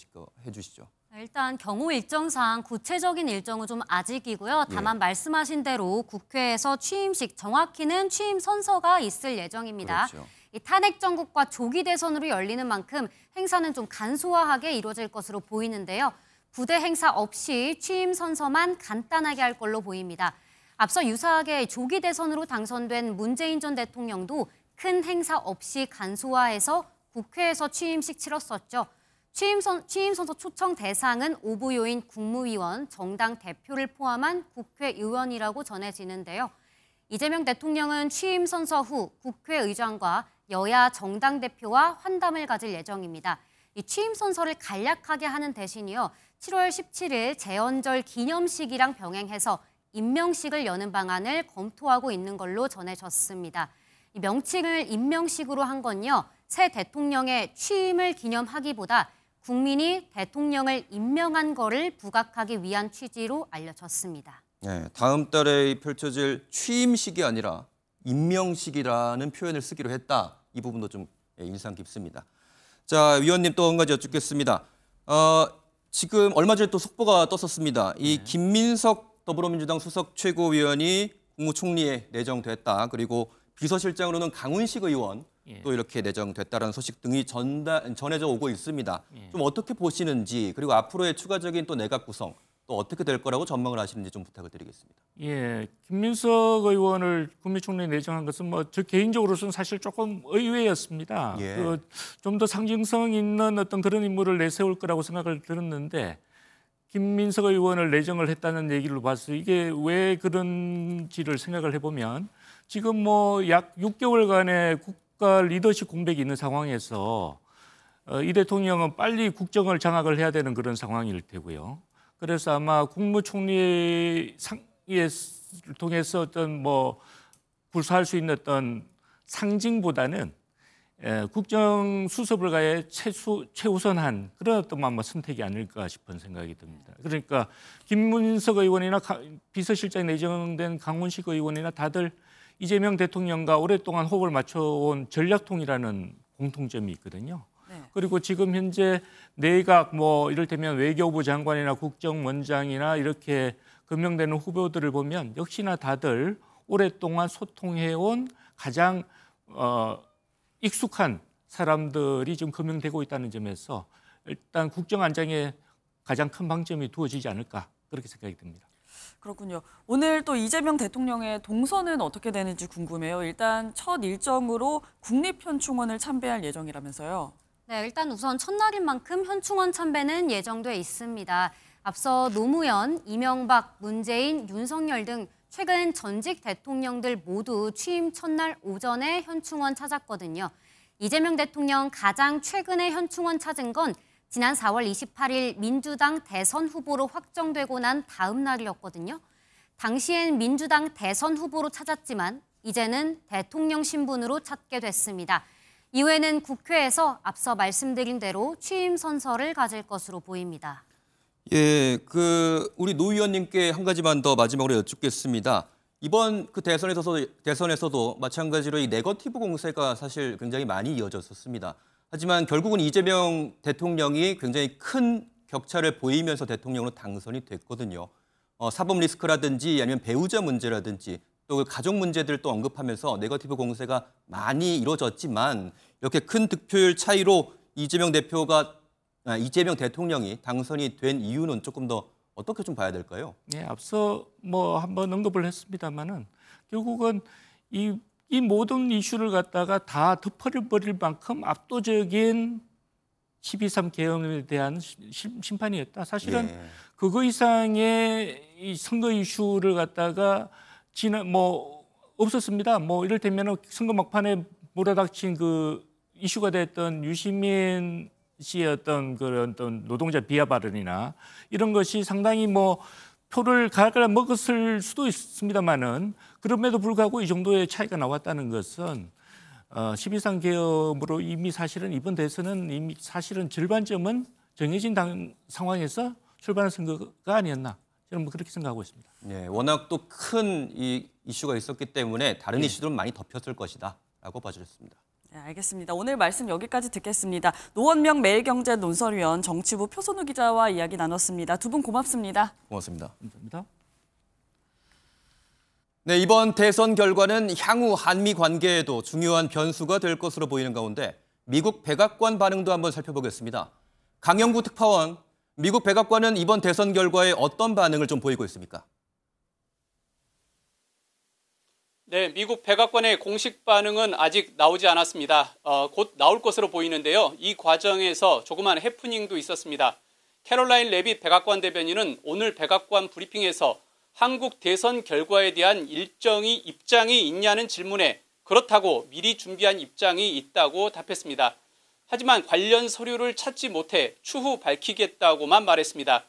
주시죠. 일단 경호 일정상 구체적인 일정은 좀 아직이고요. 다만 말씀하신 대로 국회에서 취임식, 정확히는 취임 선서가 있을 예정입니다. 그렇죠. 이 탄핵 정국과 조기 대선으로 열리는 만큼 행사는 좀 간소화하게 이루어질 것으로 보이는데요. 부대 행사 없이 취임 선서만 간단하게 할 걸로 보입니다. 앞서 유사하게 조기 대선으로 당선된 문재인 전 대통령도 큰 행사 없이 간소화해서 국회에서 취임식 치렀었죠. 취임 선서 초청 대상은 오부요인 국무위원, 정당 대표를 포함한 국회의원이라고 전해지는데요. 이재명 대통령은 취임 선서 후 국회의장과 여야 정당 대표와 환담을 가질 예정입니다. 이 취임 선서를 간략하게 하는 대신이요. 7월 17일 재헌절 기념식이랑 병행해서 임명식을 여는 방안을 검토하고 있는 걸로 전해졌습니다. 이 명칭을 임명식으로 한 건요. 새 대통령의 취임을 기념하기보다 국민이 대통령을 임명한 거를 부각하기 위한 취지로 알려졌습니다. 네, 다음 달에 펼쳐질 취임식이 아니라 임명식이라는 표현을 쓰기로 했다. 이 부분도 좀 인상 깊습니다. 자, 위원님 또 한 가지 여쭙겠습니다. 지금 얼마 전에 또 속보가 떴었습니다. 이 김민석 더불어민주당 수석 최고위원이 국무총리에 내정됐다. 그리고 비서실장으로는 강훈식 의원 또 이렇게 내정됐다는 소식 등이 전해져 오고 있습니다. 좀 어떻게 보시는지 그리고 앞으로의 추가적인 또 내각 구성 또 어떻게 될 거라고 전망을 하시는지 좀 부탁을 드리겠습니다. 예, 김민석 의원을 국무총리에 내정한 것은 저 개인적으로서는 사실 조금 의외였습니다. 예. 좀 더 상징성 있는 어떤 그런 인물을 내세울 거라고 생각을 들었는데 김민석 의원을 내정을 했다는 얘기를 봐서 이게 왜 그런지를 생각을 해보면 지금 약 6개월간의 국가 리더십 공백이 있는 상황에서 이 대통령은 빨리 국정을 장악을 해야 되는 그런 상황일 테고요. 그래서 아마 국무총리 상의를 통해서 어떤 뭐 불사할 수 있는 어떤 상징보다는 국정 수습을 가해 최우선한 그런 어떤 아마 선택이 아닐까 싶은 생각이 듭니다. 그러니까 김문석 의원이나 비서실장이 내정된 강훈식 의원이나 다들 이재명 대통령과 오랫동안 호흡을 맞춰온 전략통이라는 공통점이 있거든요. 네. 그리고 지금 현재 내각 뭐 이를테면 외교부 장관이나 국정원장이나 이렇게 금명되는 후보들을 보면 역시나 다들 오랫동안 소통해온 가장 익숙한 사람들이 지금 금명되고 있다는 점에서 일단 국정 안정에 가장 큰 방점이 두어지지 않을까 그렇게 생각이 듭니다. 그렇군요. 오늘 또 이재명 대통령의 동선은 어떻게 되는지 궁금해요. 일단 첫 일정으로 국립현충원을 참배할 예정이라면서요. 네, 일단 우선 첫날인 만큼 현충원 참배는 예정돼 있습니다. 앞서 노무현, 이명박, 문재인, 윤석열 등 최근 전직 대통령들 모두 취임 첫날 오전에 현충원 찾았거든요. 이재명 대통령 가장 최근에 현충원 찾은 건 지난 4월 28일 민주당 대선 후보로 확정되고 난 다음 날이었거든요. 당시엔 민주당 대선 후보로 찾았지만 이제는 대통령 신분으로 찾게 됐습니다. 이후에는 국회에서 앞서 말씀드린 대로 취임 선서를 가질 것으로 보입니다. 예, 우리 노 의원님께 한 가지만 더 마지막으로 여쭙겠습니다. 이번 대선에서도 마찬가지로 이 네거티브 공세가 사실 굉장히 많이 이어졌었습니다. 하지만 결국은 이재명 대통령이 굉장히 큰 격차를 보이면서 대통령으로 당선이 됐거든요. 사법 리스크라든지 아니면 배우자 문제라든지 또 가족 문제들을 또 언급하면서 네거티브 공세가 많이 이루어졌지만 이렇게 큰 득표율 차이로 이재명 대통령이 당선이 된 이유는 조금 더 어떻게 좀 봐야 될까요? 네, 앞서 뭐 한번 언급을 했습니다만은 결국은 이 모든 이슈를 갖다가 다 덮어버릴 만큼 압도적인 12.3 계엄에 대한 심판이었다. 사실은 그거 이상의 이 선거 이슈를 갖다가 없었습니다. 뭐 이를테면 선거 막판에 몰아닥친 그 이슈가 됐던 유시민 씨의 어떤 그런 노동자 비하 발언이나 이런 것이 상당히 뭐 표를 갈갈 먹었을 수도 있습니다만은 그럼에도 불구하고 이 정도의 차이가 나왔다는 것은 12.3 계엄으로 이미 사실은 이번 대선은 이미 사실은 절반점은 정해진 상황에서 출발한 선거가 아니었나 저는 뭐 그렇게 생각하고 있습니다. 네, 워낙 또 큰 이 이슈가 있었기 때문에 다른 이슈들은 많이 덮였을 것이다라고 봐주셨습니다. 네, 알겠습니다. 오늘 말씀 여기까지 듣겠습니다. 노원명 매일경제 논설위원 정치부 표선우 기자와 이야기 나눴습니다. 두 분 고맙습니다. 고맙습니다. 감사합니다. 네, 이번 대선 결과는 향후 한미 관계에도 중요한 변수가 될 것으로 보이는 가운데 미국 백악관 반응도 한번 살펴보겠습니다. 강영구 특파원, 미국 백악관은 이번 대선 결과에 어떤 반응을 좀 보이고 있습니까? 네, 미국 백악관의 공식 반응은 아직 나오지 않았습니다. 곧 나올 것으로 보이는데요. 이 과정에서 조그만 해프닝도 있었습니다. 캐롤라인 레빗 백악관 대변인은 오늘 백악관 브리핑에서 한국 대선 결과에 대한 입장이 있냐는 질문에 그렇다고 미리 준비한 입장이 있다고 답했습니다. 하지만 관련 서류를 찾지 못해 추후 밝히겠다고만 말했습니다.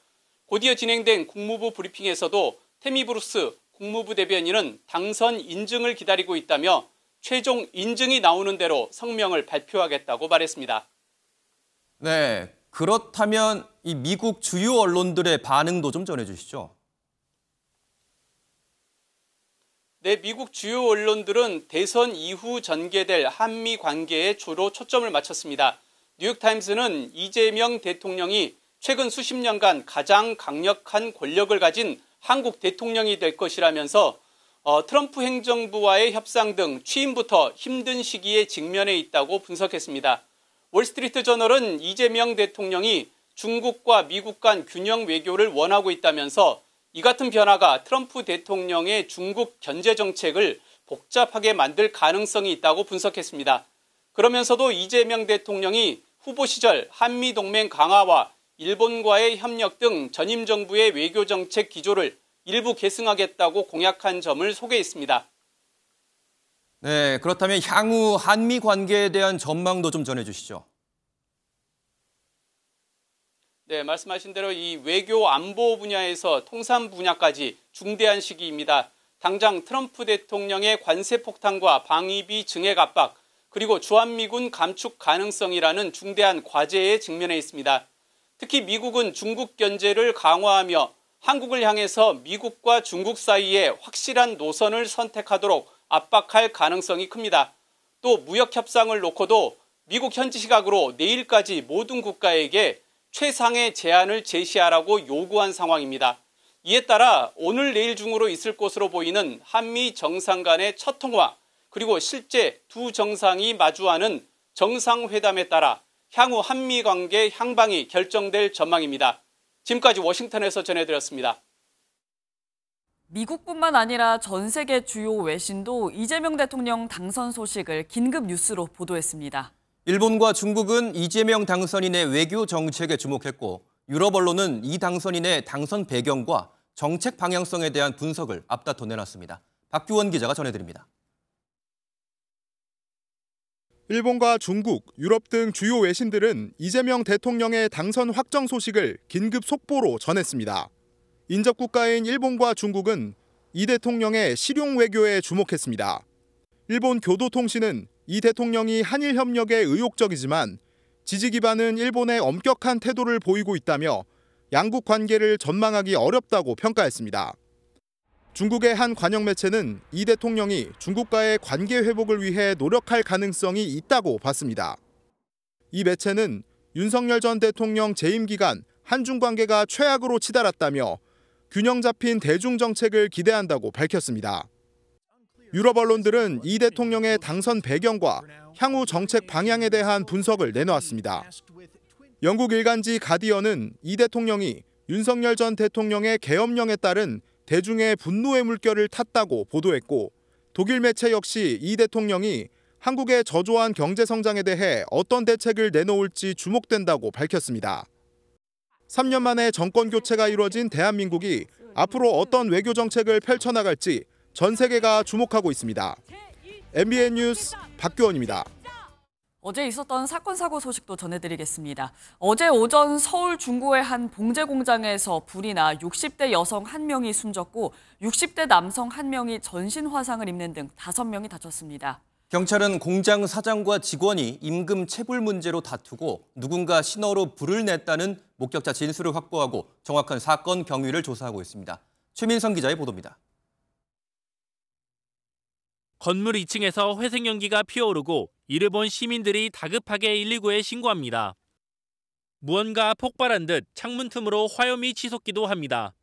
곧이어 진행된 국무부 브리핑에서도 태미 브루스 국무부 대변인은 당선 인증을 기다리고 있다며 최종 인증이 나오는 대로 성명을 발표하겠다고 말했습니다. 네, 그렇다면 이 미국 주요 언론들의 반응도 좀 전해주시죠. 네, 미국 주요 언론들은 대선 이후 전개될 한미 관계에 주로 초점을 맞췄습니다. 뉴욕타임스는 이재명 대통령이 최근 수십 년간 가장 강력한 권력을 가진 한국 대통령이 될 것이라면서 트럼프 행정부와의 협상 등 취임부터 힘든 시기에 직면해 있다고 분석했습니다. 월스트리트 저널은 이재명 대통령이 중국과 미국 간 균형 외교를 원하고 있다면서 이 같은 변화가 트럼프 대통령의 중국 견제 정책을 복잡하게 만들 가능성이 있다고 분석했습니다. 그러면서도 이재명 대통령이 후보 시절 한미동맹 강화와 일본과의 협력 등 전임 정부의 외교정책 기조를 일부 계승하겠다고 공약한 점을 소개했습니다. 네, 그렇다면 향후 한미 관계에 대한 전망도 좀 전해주시죠. 네, 말씀하신 대로 이 외교 안보 분야에서 통상 분야까지 중대한 시기입니다. 당장 트럼프 대통령의 관세 폭탄과 방위비 증액 압박, 그리고 주한미군 감축 가능성이라는 중대한 과제에 직면해 있습니다. 특히 미국은 중국 견제를 강화하며 한국을 향해서 미국과 중국 사이에 확실한 노선을 선택하도록 압박할 가능성이 큽니다. 또 무역 협상을 놓고도 미국 현지 시각으로 내일까지 모든 국가에게 최상의 제안을 제시하라고 요구한 상황입니다. 이에 따라 오늘 내일 중으로 있을 것으로 보이는 한미 정상 간의 첫 통화, 그리고 실제 두 정상이 마주하는 정상회담에 따라 향후 한미 관계 향방이 결정될 전망입니다. 지금까지 워싱턴에서 전해드렸습니다. 미국뿐만 아니라 전 세계 주요 외신도 이재명 대통령 당선 소식을 긴급 뉴스로 보도했습니다. 일본과 중국은 이재명 당선인의 외교 정책에 주목했고, 유럽 언론은 이 당선인의 당선 배경과 정책 방향성에 대한 분석을 앞다퉈 내놨습니다. 박규원 기자가 전해드립니다. 일본과 중국, 유럽 등 주요 외신들은 이재명 대통령의 당선 확정 소식을 긴급 속보로 전했습니다. 인접 국가인 일본과 중국은 이 대통령의 실용 외교에 주목했습니다. 일본 교도통신은 이 대통령이 한일 협력에 의욕적이지만 지지 기반은 일본의 엄격한 태도를 보이고 있다며 양국 관계를 전망하기 어렵다고 평가했습니다. 중국의 한 관영 매체는 이 대통령이 중국과의 관계 회복을 위해 노력할 가능성이 있다고 봤습니다. 이 매체는 윤석열 전 대통령 재임 기간 한중 관계가 최악으로 치달았다며 균형 잡힌 대중 정책을 기대한다고 밝혔습니다. 유럽 언론들은 이 대통령의 당선 배경과 향후 정책 방향에 대한 분석을 내놓았습니다. 영국 일간지 가디언은 이 대통령이 윤석열 전 대통령의 계엄령에 따른 대중의 분노의 물결을 탔다고 보도했고, 독일 매체 역시 이 대통령이 한국의 저조한 경제 성장에 대해 어떤 대책을 내놓을지 주목된다고 밝혔습니다. 3년 만에 정권 교체가 이루어진 대한민국이 앞으로 어떤 외교 정책을 펼쳐나갈지 전 세계가 주목하고 있습니다. MBN 뉴스 박규원입니다. 어제 있었던 사건 사고 소식도 전해드리겠습니다. 어제 오전 서울 중구의 한 봉제 공장에서 불이 나 60대 여성 1명이 숨졌고 60대 남성 1명이 전신 화상을 입는 등 5명이 다쳤습니다. 경찰은 공장 사장과 직원이 임금 체불 문제로 다투고 누군가 신호로 불을 냈다는 목격자 진술을 확보하고 정확한 사건 경위를 조사하고 있습니다. 최민성 기자의 보도입니다. 건물 2층에서 회색 연기가 피어오르고 이를 본 시민들이 다급하게 119에 신고합니다. 무언가 폭발한 듯 창문 틈으로 화염이 치솟기도 합니다.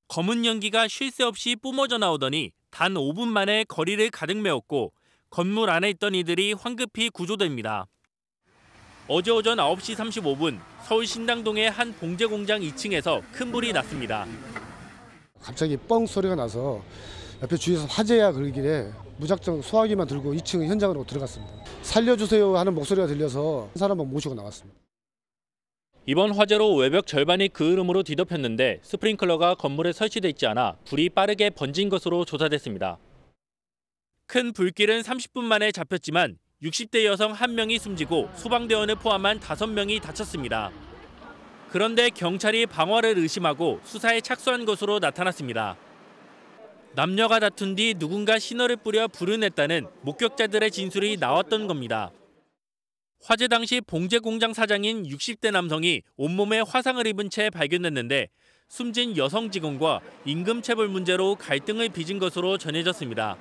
검은 연기가 쉴 새 없이 뿜어져 나오더니 단 5분 만에 거리를 가득 메웠고 건물 안에 있던 이들이 황급히 구조됩니다. 어제 오전 9시 35분 서울 신당동의 한 봉제 공장 2층에서 큰 불이 났습니다. 갑자기 뻥 소리가 나서 옆에 주위에서 화재야 그러길래 무작정 소화기만 들고 2층 현장으로 들어갔습니다. 살려주세요 하는 목소리가 들려서 한 사람만 모시고 나왔습니다. 이번 화재로 외벽 절반이 그 흐름으로 뒤덮였는데 스프링클러가 건물에 설치돼 있지 않아 불이 빠르게 번진 것으로 조사됐습니다. 큰 불길은 30분 만에 잡혔지만 60대 여성 1명이 숨지고 소방대원을 포함한 5명이 다쳤습니다. 그런데 경찰이 방화를 의심하고 수사에 착수한 것으로 나타났습니다. 남녀가 다툰 뒤 누군가 신호를 뿌려 불을 냈다는 목격자들의 진술이 나왔던 겁니다. 화재 당시 봉제 공장 사장인 60대 남성이 온몸에 화상을 입은 채 발견됐는데 숨진 여성 직원과 임금 체불 문제로 갈등을 빚은 것으로 전해졌습니다.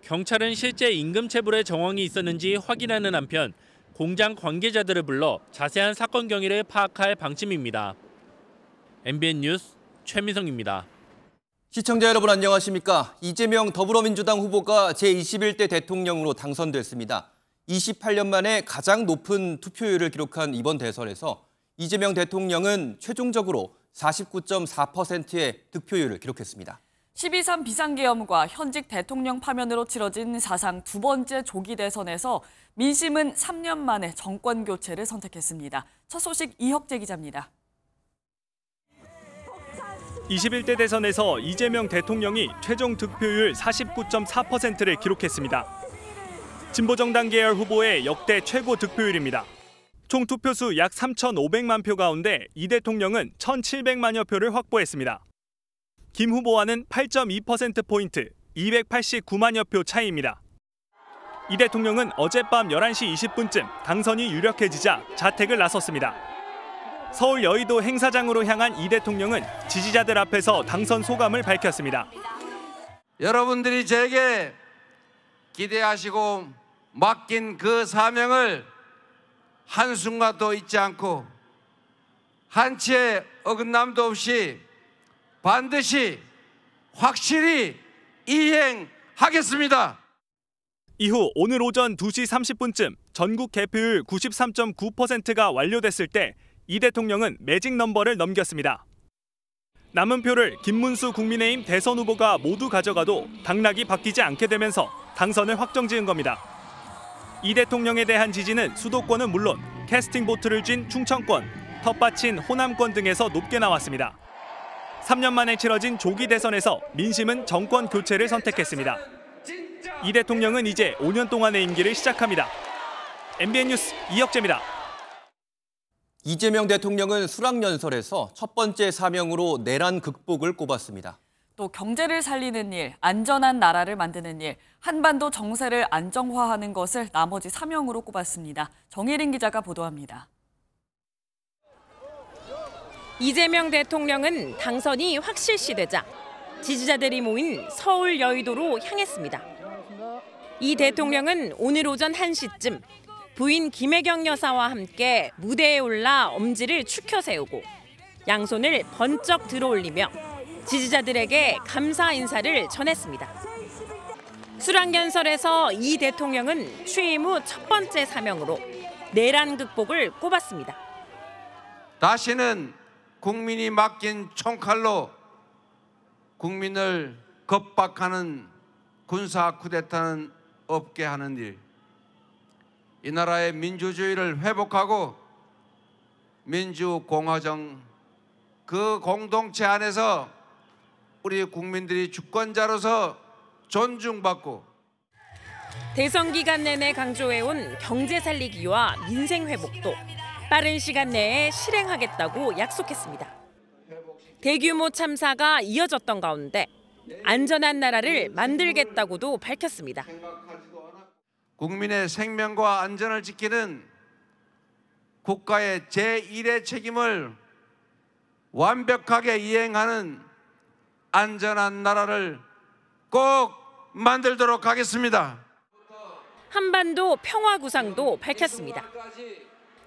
경찰은 실제 임금 체불의 정황이 있었는지 확인하는 한편 공장 관계자들을 불러 자세한 사건 경위를 파악할 방침입니다. MBN 뉴스 최민성입니다. 시청자 여러분 안녕하십니까? 이재명 더불어민주당 후보가 제21대 대통령으로 당선됐습니다. 28년 만에 가장 높은 투표율을 기록한 이번 대선에서 이재명 대통령은 최종적으로 49.4%의 득표율을 기록했습니다. 12.3 비상계엄과 현직 대통령 파면으로 치러진 사상 두 번째 조기 대선에서 민심은 3년 만에 정권 교체를 선택했습니다. 첫 소식 이혁재 기자입니다. 21대 대선에서 이재명 대통령이 최종 득표율 49.4%를 기록했습니다. 진보정당 계열 후보의 역대 최고 득표율입니다. 총 투표수 약 3,500만 표 가운데 이 대통령은 1,700만여 표를 확보했습니다. 김 후보와는 8.2%포인트, 289만여 표 차이입니다. 이 대통령은 어젯밤 11시 20분쯤 당선이 유력해지자 자택을 나섰습니다. 서울 여의도 행사장으로 향한 이 대통령은 지지자들 앞에서 당선 소감을 밝혔습니다. 여러분들이 제게 기대하시고 맡긴 그 사명을 한순간도 잊지 않고 한치의 어긋남도 없이 반드시 확실히 이행하겠습니다. 이후 오늘 오전 2시 30분쯤 전국 개표율 93.9%가 완료됐을 때 이 대통령은 매직 넘버를 넘겼습니다. 남은 표를 김문수 국민의힘 대선 후보가 모두 가져가도 당락이 바뀌지 않게 되면서 당선을 확정지은 겁니다. 이 대통령에 대한 지지는 수도권은 물론 캐스팅 보트를 쥔 충청권, 텃밭인 호남권 등에서 높게 나왔습니다. 3년 만에 치러진 조기 대선에서 민심은 정권 교체를 선택했습니다. 이 대통령은 이제 5년 동안의 임기를 시작합니다. MBN 뉴스 이혁재입니다. 이재명 대통령은 수락연설에서 첫 번째 사명으로 내란 극복을 꼽았습니다. 또 경제를 살리는 일, 안전한 나라를 만드는 일, 한반도 정세를 안정화하는 것을 나머지 사명으로 꼽았습니다. 정혜린 기자가 보도합니다. 이재명 대통령은 당선이 확실시되자 지지자들이 모인 서울 여의도로 향했습니다. 이 대통령은 오늘 오전 1시쯤 부인 김혜경 여사와 함께 무대에 올라 엄지를 축혀 세우고 양손을 번쩍 들어올리며 지지자들에게 감사 인사를 전했습니다. 수락연설에서 이 대통령은 취임 후 첫 번째 사명으로 내란 극복을 꼽았습니다. 다시는 국민이 맡긴 총칼로 국민을 겁박하는 군사 쿠데타는 없게 하는 일, 이 나라의 민주주의를 회복하고 민주공화정 그 공동체 안에서 우리 국민들이 주권자로서 존중받고 대선 기간 내내 강조해온 경제 살리기와 민생 회복도 빠른 시간 내에 실행하겠다고 약속했습니다. 대규모 참사가 이어졌던 가운데 안전한 나라를 만들겠다고도 밝혔습니다. 국민의 생명과 안전을 지키는 국가의 제1의 책임을 완벽하게 이행하는 안전한 나라를 꼭 만들도록 하겠습니다. 한반도 평화 구상도 밝혔습니다.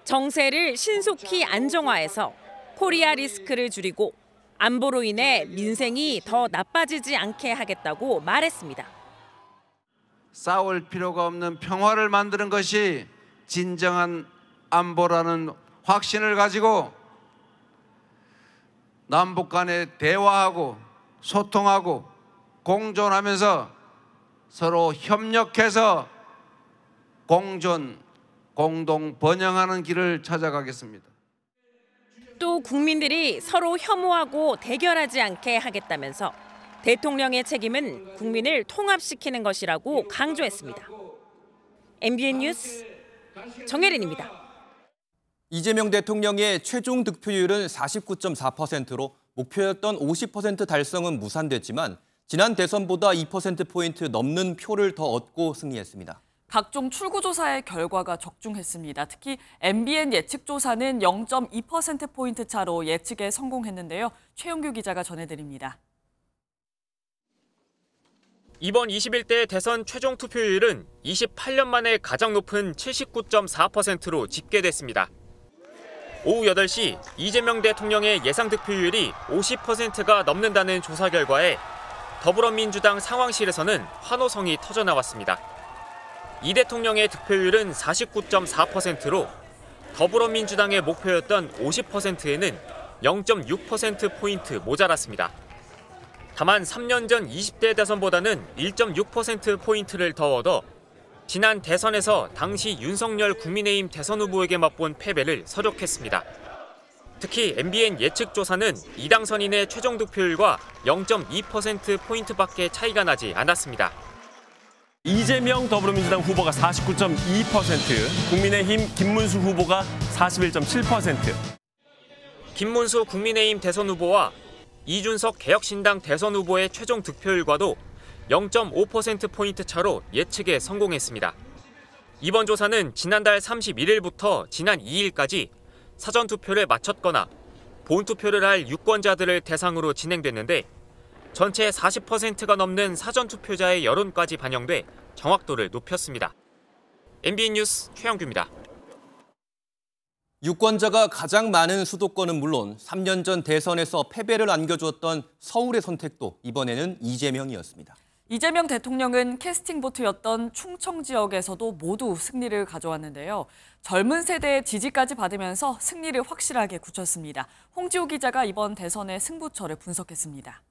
정세를 신속히 안정화해서 코리아 리스크를 줄이고 안보로 인해 민생이 더 나빠지지 않게 하겠다고 말했습니다. 싸울 필요가 없는 평화를 만드는 것이 진정한 안보라는 확신을 가지고 남북 간에 대화하고 소통하고 공존하면서 서로 협력해서 공동 번영하는 길을 찾아가겠습니다. 또 국민들이 서로 혐오하고 대결하지 않게 하겠다면서 대통령의 책임은 국민을 통합시키는 것이라고 강조했습니다. MBN 뉴스 정혜린입니다. 이재명 대통령의 최종 득표율은 49.4%로 목표였던 50% 달성은 무산됐지만 지난 대선보다 2%포인트 넘는 표를 더 얻고 승리했습니다. 각종 출구조사의 결과가 적중했습니다. 특히 MBN 예측조사는 0.2%포인트 차로 예측에 성공했는데요. 최영규 기자가 전해드립니다. 이번 21대 대선 최종 투표율은 28년 만에 가장 높은 79.4%로 집계됐습니다. 오후 8시 이재명 대통령의 예상 득표율이 50%가 넘는다는 조사 결과에 더불어민주당 상황실에서는 환호성이 터져나왔습니다. 이 대통령의 득표율은 49.4%로 더불어민주당의 목표였던 50%에는 0.6%포인트 모자랐습니다. 다만 3년 전 20대 대선보다는 1.6%포인트를 더 얻어 지난 대선에서 당시 윤석열 국민의힘 대선 후보에게 맛본 패배를 서력했습니다. 특히 MBN 예측 조사는 이 당선인의 최종 득표율과 0.2%포인트밖에 차이가 나지 않았습니다. 이재명 더불어민주당 후보가 49.2%, 국민의힘 김문수 후보가 41.7%. 김문수 국민의힘 대선 후보와 이준석 개혁신당 대선 후보의 최종 득표율과도 0.5%포인트 차로 예측에 성공했습니다. 이번 조사는 지난달 31일부터 지난 2일까지 사전투표를 마쳤거나 본투표를 할 유권자들을 대상으로 진행됐는데 전체 40%가 넘는 사전투표자의 여론까지 반영돼 정확도를 높였습니다. MBN 뉴스 최영규입니다. 유권자가 가장 많은 수도권은 물론 3년 전 대선에서 패배를 안겨주었던 서울의 선택도 이번에는 이재명이었습니다. 이재명 대통령은 캐스팅 보트였던 충청 지역에서도 모두 승리를 가져왔는데요. 젊은 세대의 지지까지 받으면서 승리를 확실하게 굳혔습니다. 홍지호 기자가 이번 대선의 승부처를 분석했습니다.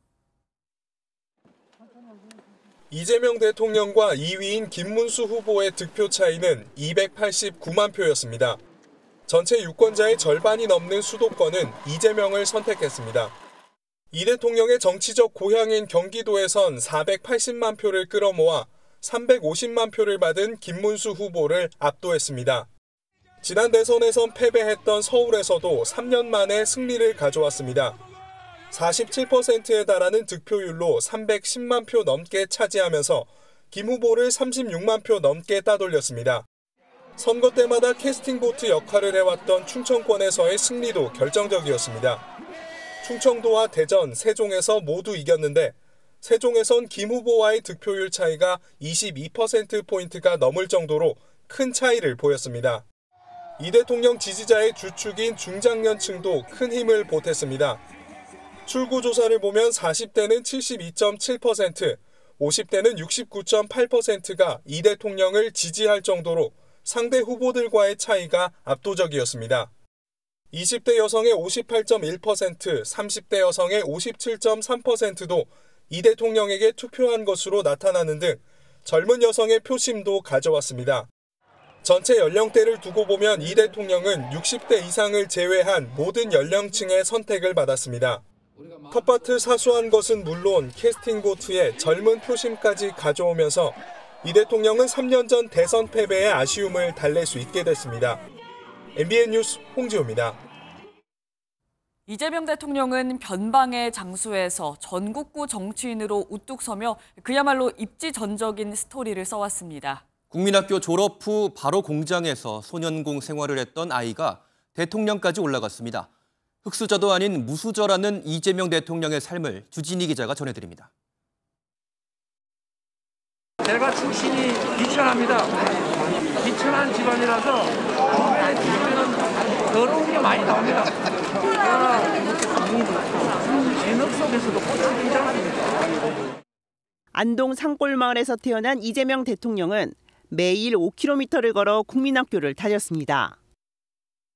이재명 대통령과 2위인 김문수 후보의 득표 차이는 289만 표였습니다. 전체 유권자의 절반이 넘는 수도권은 이재명을 선택했습니다. 이 대통령의 정치적 고향인 경기도에선 480만 표를 끌어모아 350만 표를 받은 김문수 후보를 압도했습니다. 지난 대선에선 패배했던 서울에서도 3년 만에 승리를 가져왔습니다. 47%에 달하는 득표율로 310만 표 넘게 차지하면서 김 후보를 36만 표 넘게 따돌렸습니다. 선거 때마다 캐스팅보트 역할을 해왔던 충청권에서의 승리도 결정적이었습니다. 충청도와 대전, 세종에서 모두 이겼는데 세종에선 김 후보와의 득표율 차이가 22%포인트가 넘을 정도로 큰 차이를 보였습니다. 이 대통령 지지자의 주축인 중장년층도 큰 힘을 보탰습니다. 출구조사를 보면 40대는 72.7%, 50대는 69.8%가 이 대통령을 지지할 정도로 상대 후보들과의 차이가 압도적이었습니다. 20대 여성의 58.1%, 30대 여성의 57.3%도 이 대통령에게 투표한 것으로 나타나는 등 젊은 여성의 표심도 가져왔습니다. 전체 연령대를 두고 보면 이 대통령은 60대 이상을 제외한 모든 연령층의 선택을 받았습니다. 텃밭을 사수한 것은 물론 캐스팅보트에 젊은 표심까지 가져오면서 이 대통령은 3년 전 대선 패배의 아쉬움을 달랠 수 있게 됐습니다. MBN 뉴스 홍지호입니다. 이재명 대통령은 변방의 장소에서 전국구 정치인으로 우뚝 서며 그야말로 입지전적인 스토리를 써왔습니다. 국민학교 졸업 후 바로 공장에서 소년공 생활을 했던 아이가 대통령까지 올라갔습니다. 흑수저도 아닌 무수저라는 이재명 대통령의 삶을 주진희 기자가 전해드립니다. 제가 출신이 비천합니다. 비천한 집안이라서 주변에는 더러운 게 많이 나옵니다. 진흙 속에서도 꽃이 피잖아요. 안동 산골마을에서 태어난 이재명 대통령은 매일 5km를 걸어 국민학교를 다녔습니다.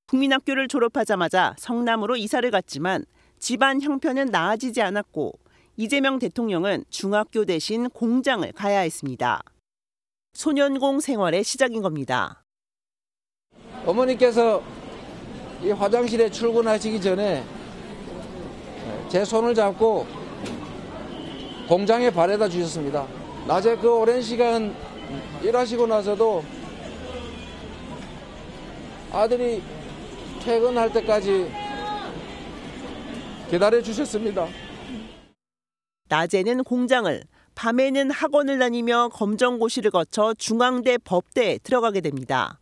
국민학교를 졸업하자마자 성남으로 이사를 갔지만 집안 형편은 나아지지 않았고 이재명 대통령은 중학교 대신 공장을 가야 했습니다. 소년공 생활의 시작인 겁니다. 어머니께서 이 화장실에 출근하시기 전에 제 손을 잡고 공장에 바래다 주셨습니다. 낮에 그 오랜 시간 일하시고 나서도 아들이 퇴근할 때까지 기다려 주셨습니다. 낮에는 공장을, 밤에는 학원을 다니며 검정고시를 거쳐 중앙대 법대에 들어가게 됩니다.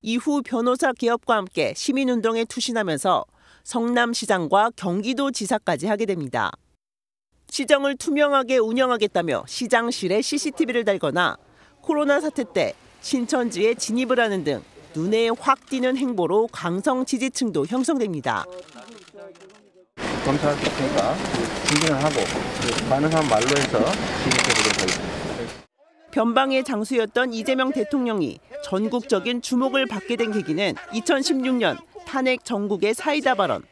이후 변호사 개업과 함께 시민운동에 투신하면서 성남시장과 경기도지사까지 하게 됩니다. 시정을 투명하게 운영하겠다며 시장실에 CCTV를 달거나 코로나 사태 때 신천지에 진입을 하는 등 눈에 확 띄는 행보로 강성 지지층도 형성됩니다. 검찰 특혜가 준비를 하고 가능한 말로 해서 진입해보도록 하겠습니다. 변방의 장수였던 이재명 대통령이 전국적인 주목을 받게 된 계기는 2016년 탄핵 정국의 사이다 발언.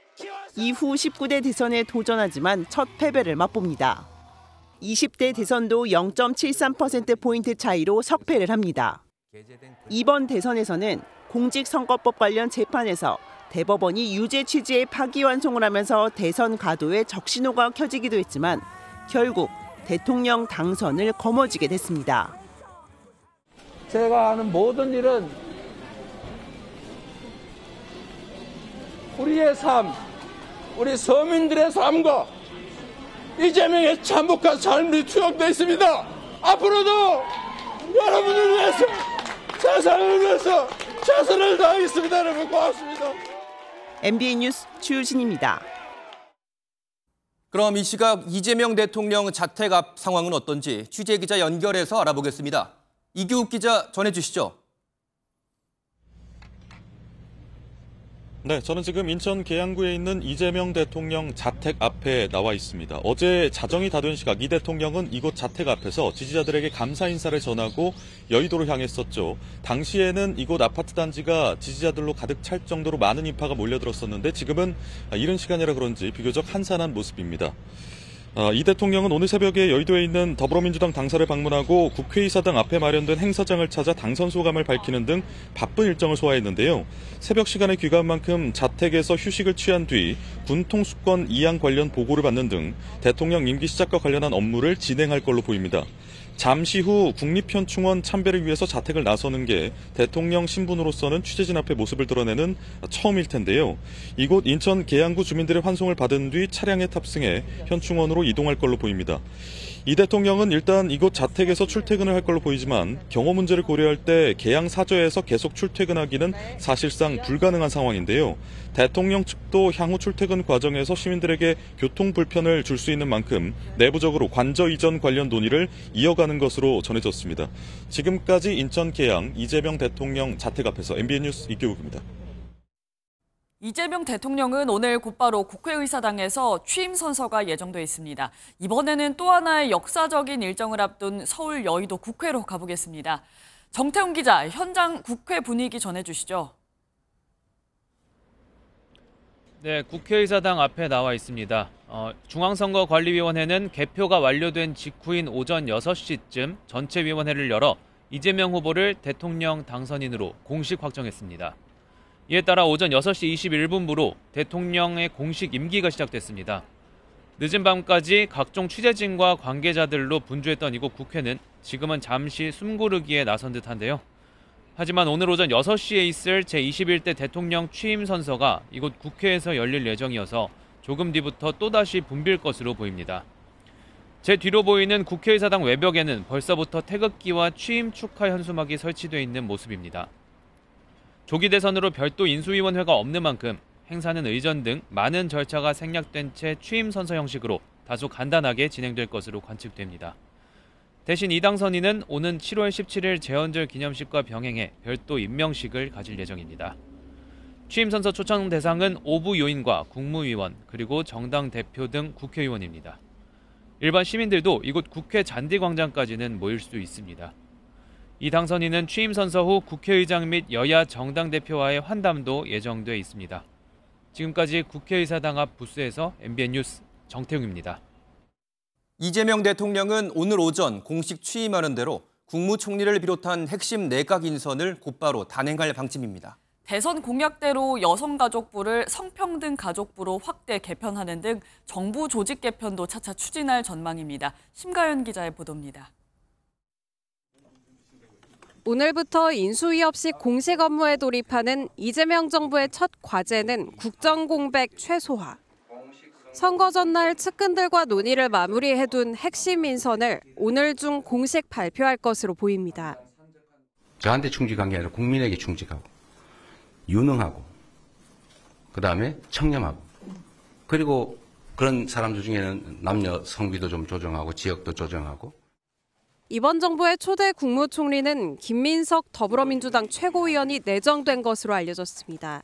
이후 19대 대선에 도전하지만 첫 패배를 맛봅니다. 20대 대선도 0.73%포인트 차이로 석패를 합니다. 이번 대선에서는 공직선거법 관련 재판에서 대법원이 유죄 취지의 파기환송을 하면서 대선 가도에 적신호가 켜지기도 했지만 결국 대통령 당선을 거머쥐게 됐습니다. 제가 하는 모든 일은 우리의 삶, 우리 서민들의 삶과 이재명의 참혹한 삶이 투영되어 있습니다. 앞으로도 여러분을 위해서, 세상을 위해서 최선을 다하겠습니다. 여러분 고맙습니다. MBN 뉴스 주유진입니다. 그럼 이 시각 이재명 대통령 자택 앞 상황은 어떤지 취재기자 연결해서 알아보겠습니다. 이규욱 기자 전해주시죠. 네, 저는 지금 인천 계양구에 있는 이재명 대통령 자택 앞에 나와 있습니다. 어제 자정이 다 된 시각 이 대통령은 이곳 자택 앞에서 지지자들에게 감사 인사를 전하고 여의도로 향했었죠. 당시에는 이곳 아파트 단지가 지지자들로 가득 찰 정도로 많은 인파가 몰려들었었는데 지금은 이른 시간이라 그런지 비교적 한산한 모습입니다. 이 대통령은 오늘 새벽에 여의도에 있는 더불어민주당 당사를 방문하고 국회의사당 앞에 마련된 행사장을 찾아 당선 소감을 밝히는 등 바쁜 일정을 소화했는데요. 새벽 시간에 귀가한 만큼 자택에서 휴식을 취한 뒤 군 통수권 이양 관련 보고를 받는 등 대통령 임기 시작과 관련한 업무를 진행할 걸로 보입니다. 잠시 후 국립현충원 참배를 위해서 자택을 나서는 게 대통령 신분으로서는 취재진 앞에 모습을 드러내는 처음일 텐데요. 이곳 인천 계양구 주민들의 환송을 받은 뒤 차량에 탑승해 현충원으로 이동할 걸로 보입니다. 이 대통령은 일단 이곳 자택에서 출퇴근을 할 걸로 보이지만 경호 문제를 고려할 때 계양 사저에서 계속 출퇴근하기는 사실상 불가능한 상황인데요. 대통령 측도 향후 출퇴근 과정에서 시민들에게 교통 불편을 줄 수 있는 만큼 내부적으로 관저 이전 관련 논의를 이어가는 것으로 전해졌습니다. 지금까지 인천 계양 이재명 대통령 자택 앞에서 MBN 뉴스 이규욱입니다. 이재명 대통령은 오늘 곧바로 국회의사당에서 취임 선서가 예정돼 있습니다. 이번에는 또 하나의 역사적인 일정을 앞둔 서울 여의도 국회로 가보겠습니다. 정태훈 기자, 현장 국회 분위기 전해주시죠. 네, 국회의사당 앞에 나와 있습니다. 중앙선거관리위원회는 개표가 완료된 직후인 오전 6시쯤 전체위원회를 열어 이재명 후보를 대통령 당선인으로 공식 확정했습니다. 이에 따라 오전 6시 21분부로 대통령의 공식 임기가 시작됐습니다. 늦은 밤까지 각종 취재진과 관계자들로 분주했던 이곳 국회는 지금은 잠시 숨고르기에 나선 듯한데요. 하지만 오늘 오전 6시에 있을 제21대 대통령 취임 선서가 이곳 국회에서 열릴 예정이어서 조금 뒤부터 또다시 붐빌 것으로 보입니다. 제 뒤로 보이는 국회의사당 외벽에는 벌써부터 태극기와 취임 축하 현수막이 설치되어 있는 모습입니다. 조기 대선으로 별도 인수위원회가 없는 만큼 행사는 의전 등 많은 절차가 생략된 채 취임 선서 형식으로 다소 간단하게 진행될 것으로 관측됩니다. 대신 이 당선인은 오는 7월 17일 제헌절 기념식과 병행해 별도 임명식을 가질 예정입니다. 취임 선서 초청 대상은 5부 요인과 국무위원 그리고 정당 대표 등 국회의원입니다. 일반 시민들도 이곳 국회 잔디광장까지는 모일 수 있습니다. 이 당선인은 취임 선서 후 국회의장 및 여야 정당 대표와의 환담도 예정돼 있습니다. 지금까지 국회의사당 앞 부스에서 MBN 뉴스 정태웅입니다. 이재명 대통령은 오늘 오전 공식 취임하는 대로 국무총리를 비롯한 핵심 내각 인선을 곧바로 단행할 방침입니다. 대선 공약대로 여성가족부를 성평등가족부로 확대 개편하는 등 정부 조직 개편도 차차 추진할 전망입니다. 심가연 기자의 보도입니다. 오늘부터 인수위 없이 공식 업무에 돌입하는 이재명 정부의 첫 과제는 국정공백 최소화. 선거 전날 측근들과 논의를 마무리해둔 핵심 인선을 오늘 중 공식 발표할 것으로 보입니다. 저한테 충직한 게 아니라 국민에게 충직하고 유능하고 그다음에 청렴하고 그리고 그런 사람들 중에는 남녀 성비도 좀 조정하고 지역도 조정하고 이번 정부의 초대 국무총리는 김민석 더불어민주당 최고위원이 내정된 것으로 알려졌습니다.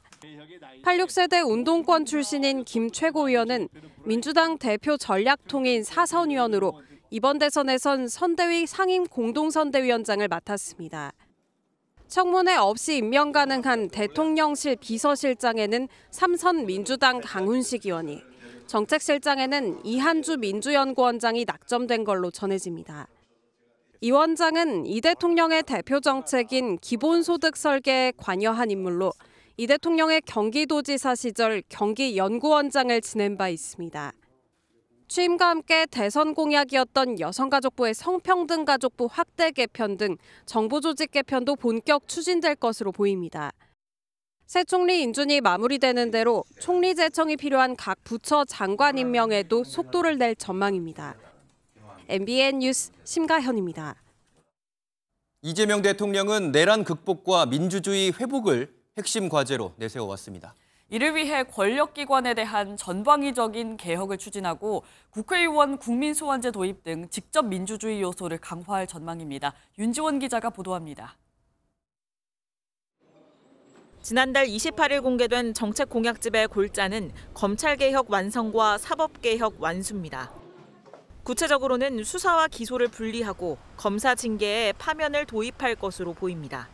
86세대 운동권 출신인 김 최고위원은 민주당 대표 전략통인 사선위원으로 이번 대선에선 선대위 상임 공동선대위원장을 맡았습니다. 청문회 없이 임명 가능한 대통령실 비서실장에는 삼선 민주당 강훈식 의원이, 정책실장에는 이한주 민주연구원장이 낙점된 걸로 전해집니다. 이 원장은 이 대통령의 대표 정책인 기본소득 설계에 관여한 인물로 이 대통령의 경기도지사 시절 경기연구원장을 지낸 바 있습니다. 취임과 함께 대선 공약이었던 여성가족부의 성평등 가족부 확대 개편 등 정부 조직 개편도 본격 추진될 것으로 보입니다. 새 총리 인준이 마무리되는 대로 총리 제청이 필요한 각 부처 장관 임명에도 속도를 낼 전망입니다. MBN 뉴스 심가현입니다. 이재명 대통령은 내란 극복과 민주주의 회복을 핵심 과제로 내세워왔습니다. 이를 위해 권력기관에 대한 전방위적인 개혁을 추진하고 국회의원 국민소환제 도입 등 직접 민주주의 요소를 강화할 전망입니다. 윤지원 기자가 보도합니다. 지난달 28일 공개된 정책 공약집의 골자는 검찰개혁 완성과 사법개혁 완수입니다. 구체적으로는 수사와 기소를 분리하고 검사 징계에 파면을 도입할 것으로 보입니다.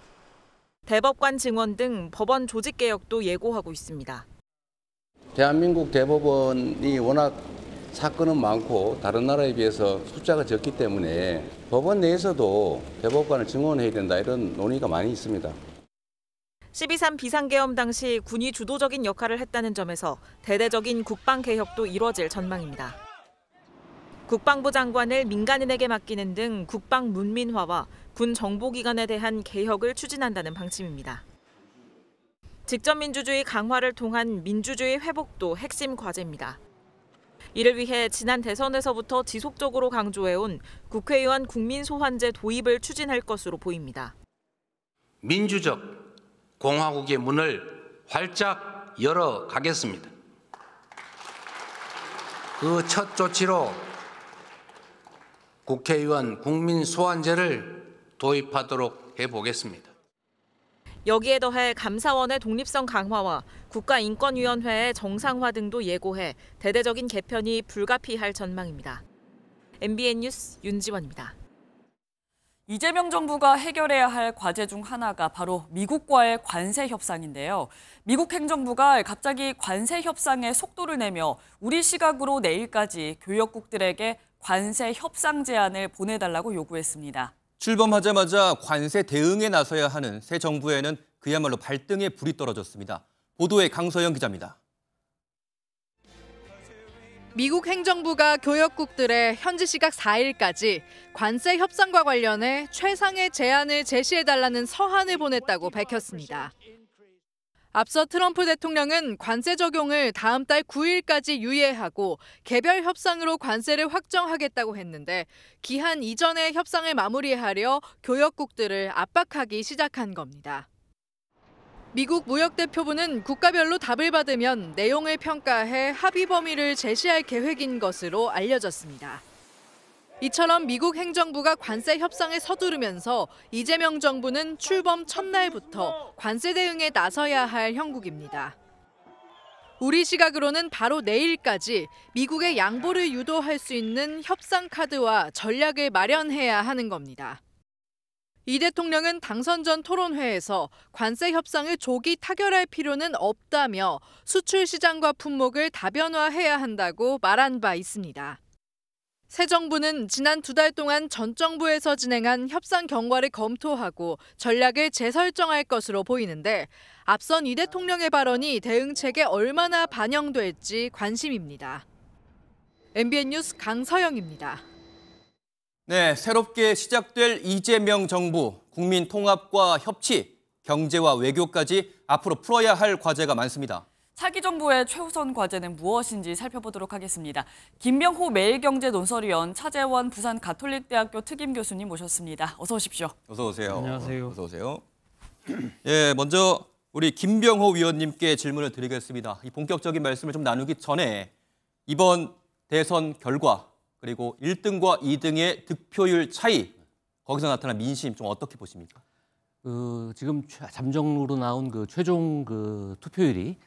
대법관 증원 등 법원 조직 개혁도 예고하고 있습니다. 대한민국 대법원이 워낙 사건은 많고 다른 나라에 비해서 숫자가 적기 때문에 법원 내에서도 대법관을 증원해야 된다 이런 논의가 많이 있습니다. 12.3 비상계엄 당시 군이 주도적인 역할을 했다는 점에서 대대적인 국방개혁도 이뤄질 전망입니다. 국방부 장관을 민간인에게 맡기는 등 국방 문민화와 군 정보기관에 대한 개혁을 추진한다는 방침입니다. 직접 민주주의 강화를 통한 민주주의 회복도 핵심 과제입니다. 이를 위해 지난 대선에서부터 지속적으로 강조해온 국회의원 국민소환제 도입을 추진할 것으로 보입니다. 민주적 공화국의 문을 활짝 열어가겠습니다. 그 첫 조치로 국회의원 국민소환제를 도입하도록 해보겠습니다. 여기에 더해 감사원의 독립성 강화와 국가인권위원회의 정상화 등도 예고해 대대적인 개편이 불가피할 전망입니다. MBN 뉴스 윤지원입니다. 이재명 정부가 해결해야 할 과제 중 하나가 바로 미국과의 관세 협상인데요. 미국 행정부가 갑자기 관세 협상에 속도를 내며 우리 시각으로 내일까지 교역국들에게 관세 협상 제안을 보내달라고 요구했습니다. 출범하자마자 관세 대응에 나서야 하는 새 정부에는 그야말로 발등에 불이 떨어졌습니다. 보도에 강서영 기자입니다. 미국 행정부가 교역국들에 현지 시각 4일까지 관세 협상과 관련해 최상의 제안을 제시해달라는 서한을 보냈다고 밝혔습니다. 앞서 트럼프 대통령은 관세 적용을 다음 달 9일까지 유예하고 개별 협상으로 관세를 확정하겠다고 했는데 기한 이전에 협상을 마무리하려 교역국들을 압박하기 시작한 겁니다. 미국 무역대표부는 국가별로 답을 받으면 내용을 평가해 합의 범위를 제시할 계획인 것으로 알려졌습니다. 이처럼 미국 행정부가 관세 협상에 서두르면서 이재명 정부는 출범 첫날부터 관세 대응에 나서야 할 형국입니다. 우리 시각으로는 바로 내일까지 미국의 양보를 유도할 수 있는 협상 카드와 전략을 마련해야 하는 겁니다. 이 대통령은 당선 전 토론회에서 관세 협상을 조기 타결할 필요는 없다며 수출 시장과 품목을 다변화해야 한다고 말한 바 있습니다. 새 정부는 지난 2달 동안 전 정부에서 진행한 협상 경과를 검토하고 전략을 재설정할 것으로 보이는데 앞선 이 대통령의 발언이 대응책에 얼마나 반영될지 관심입니다. MBN 뉴스 강서영입니다. 네, 새롭게 시작될 이재명 정부, 국민 통합과 협치, 경제와 외교까지 앞으로 풀어야 할 과제가 많습니다. 차기 정부의 최우선 과제는 무엇인지 살펴보도록 하겠습니다. 김병호 매일경제 논설위원, 차재원 부산 가톨릭대학교 특임 교수님 모셨습니다. 어서 오십시오. 어서 오세요. 안녕하세요. 어서 오세요. 예, 먼저 우리 김병호 위원님께 질문을 드리겠습니다. 이 본격적인 말씀을 좀 나누기 전에 이번 대선 결과 그리고 1등과 2등의 득표율 차이, 거기서 나타난 민심 좀 어떻게 보십니까? 지금 잠정으로 나온 그 최종 그 투표율이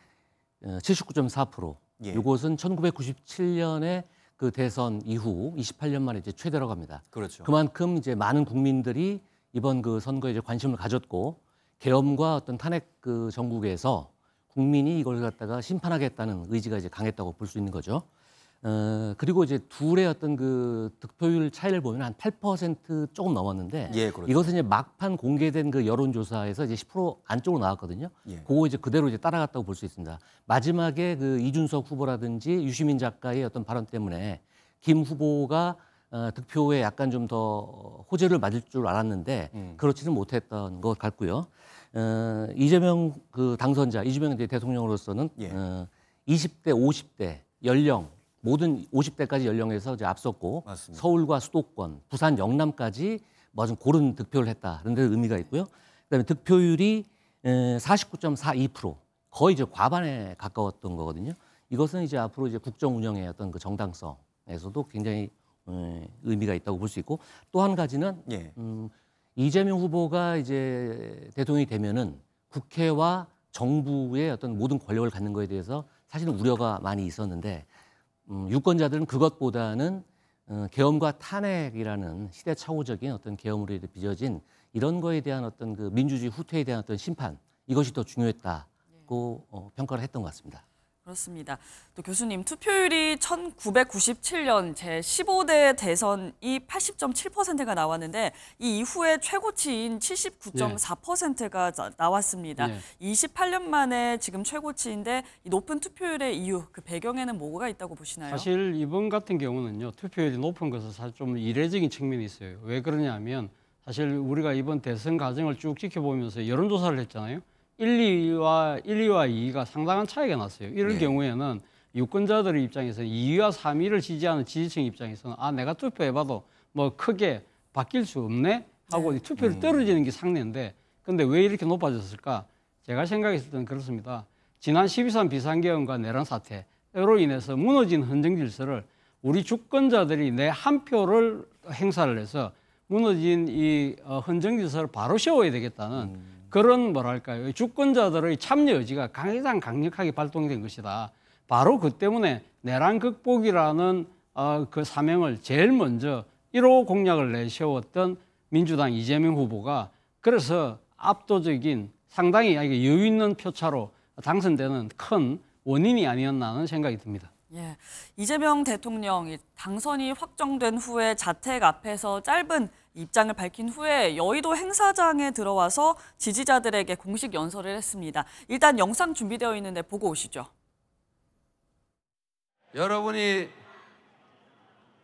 79.4%. 예. 이것은 1997년에 그 대선 이후 28년 만에 이제 최대라고 합니다. 그렇죠. 그만큼 이제 많은 국민들이 이번 그 선거에 이제 관심을 가졌고 계엄과 어떤 탄핵 그 전국에서 국민이 이걸 갖다가 심판하겠다는 의지가 이제 강했다고 볼 수 있는 거죠. 그리고 이제 둘의 어떤 그 득표율 차이를 보면 한 8% 조금 넘었는데 예, 그렇죠. 이것은 이제 막판 공개된 그 여론조사에서 이제 10% 안쪽으로 나왔거든요. 예. 그거 이제 그대로 이제 따라갔다고 볼 수 있습니다. 마지막에 그 이준석 후보라든지 유시민 작가의 어떤 발언 때문에 김 후보가 득표에 약간 좀 더 호재를 맞을 줄 알았는데 그렇지는 못했던 것 같고요. 이재명 그 당선자, 이재명 대통령으로서는 예. 20대, 50대 연령 모든 50대까지 연령에서 이제 앞섰고 맞습니다. 서울과 수도권, 부산, 영남까지 뭐 좀 고른 득표를 했다. 그런 데 의미가 있고요. 그다음에 득표율이 49.42% 거의 이제 과반에 가까웠던 거거든요. 이것은 이제 앞으로 이제 국정 운영의 어떤 그 정당성에서도 굉장히 의미가 있다고 볼 수 있고 또 한 가지는 예. 이재명 후보가 이제 대통령이 되면은 국회와 정부의 어떤 모든 권력을 갖는 거에 대해서 사실은 우려가 많이 있었는데 유권자들은 그것보다는 계엄과 탄핵이라는 시대착오적인 어떤 계엄으로 빚어진 이런 거에 대한 어떤 그 민주주의 후퇴에 대한 어떤 심판 이것이 더 중요했다고 평가를 했던 것 같습니다. 그렇습니다. 또 교수님, 투표율이 1997년 제15대 대선이 80.7%가 나왔는데 이 이후에 최고치인 79.4%가 나왔습니다. 28년 만에 지금 최고치인데 이 높은 투표율의 이유, 그 배경에는 뭐가 있다고 보시나요? 사실 이번 같은 경우는요. 투표율이 높은 것은 사실 좀 이례적인 측면이 있어요. 왜 그러냐면 사실 우리가 이번 대선 과정을 쭉 지켜보면서 여론조사를 했잖아요. 1, 2와 2가 상당한 차이가 났어요. 이럴 경우에는 유권자들의 입장에서 2위와 3위를 지지하는 지지층 입장에서는 내가 투표해봐도 뭐 크게 바뀔 수 없네 하고 투표율이 떨어지는 게 상례인데 근데 왜 이렇게 높아졌을까? 제가 생각했을 때는 그렇습니다. 지난 12.3 비상계엄과 내란 사태로 인해서 무너진 헌정 질서를 우리 주권자들이 내 한 표를 행사를 해서 무너진 이 헌정 질서를 바로 세워야 되겠다는 그런 뭐랄까요 주권자들의 참여 의지가 가장 강력하게 발동된 것이다. 바로 그 때문에 내란 극복이라는 그 사명을 제일 먼저 1호 공약을 내세웠던 민주당 이재명 후보가 그래서 압도적인 상당히 여유 있는 표차로 당선되는 큰 원인이 아니었나 하는 생각이 듭니다. 예, 이재명 대통령이 당선이 확정된 후에 자택 앞에서 짧은 입장을 밝힌 후에 여의도 행사장에 들어와서 지지자들에게 공식 연설을 했습니다. 일단 영상 준비되어 있는데 보고 오시죠. 여러분이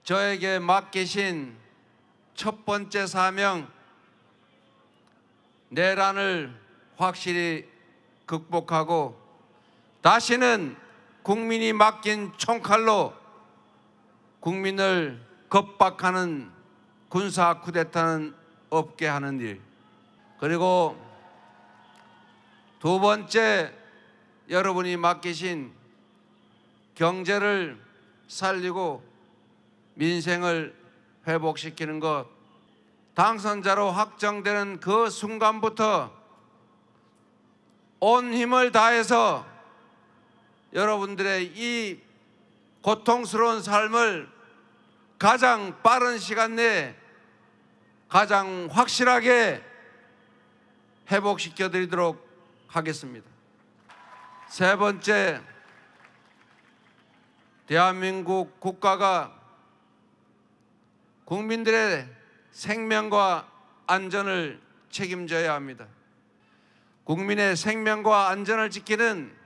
저에게 맡기신 첫 번째 사명, 내란을 확실히 극복하고 다시는 국민이 맡긴 총칼로 국민을 겁박하는 군사 쿠데타는 없게 하는 일, 그리고 두 번째 여러분이 맡기신 경제를 살리고 민생을 회복시키는 것, 당선자로 확정되는 그 순간부터 온 힘을 다해서 여러분들의 이 고통스러운 삶을 가장 빠른 시간 내에 가장 확실하게 회복시켜 드리도록 하겠습니다. 세 번째, 대한민국 국가가 국민들의 생명과 안전을 책임져야 합니다. 국민의 생명과 안전을 지키는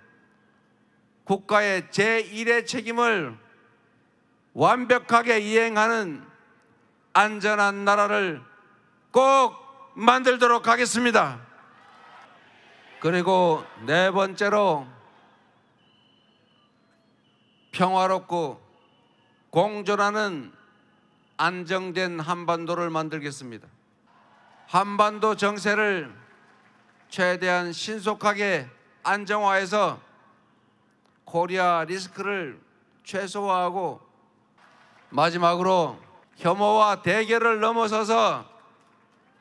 국가의 제1의 책임을 완벽하게 이행하는 안전한 나라를 꼭 만들도록 하겠습니다. 그리고 네 번째로 평화롭고 공존하는 안정된 한반도를 만들겠습니다. 한반도 정세를 최대한 신속하게 안정화해서 코리아 리스크를 최소화하고 마지막으로 혐오와 대결을 넘어서서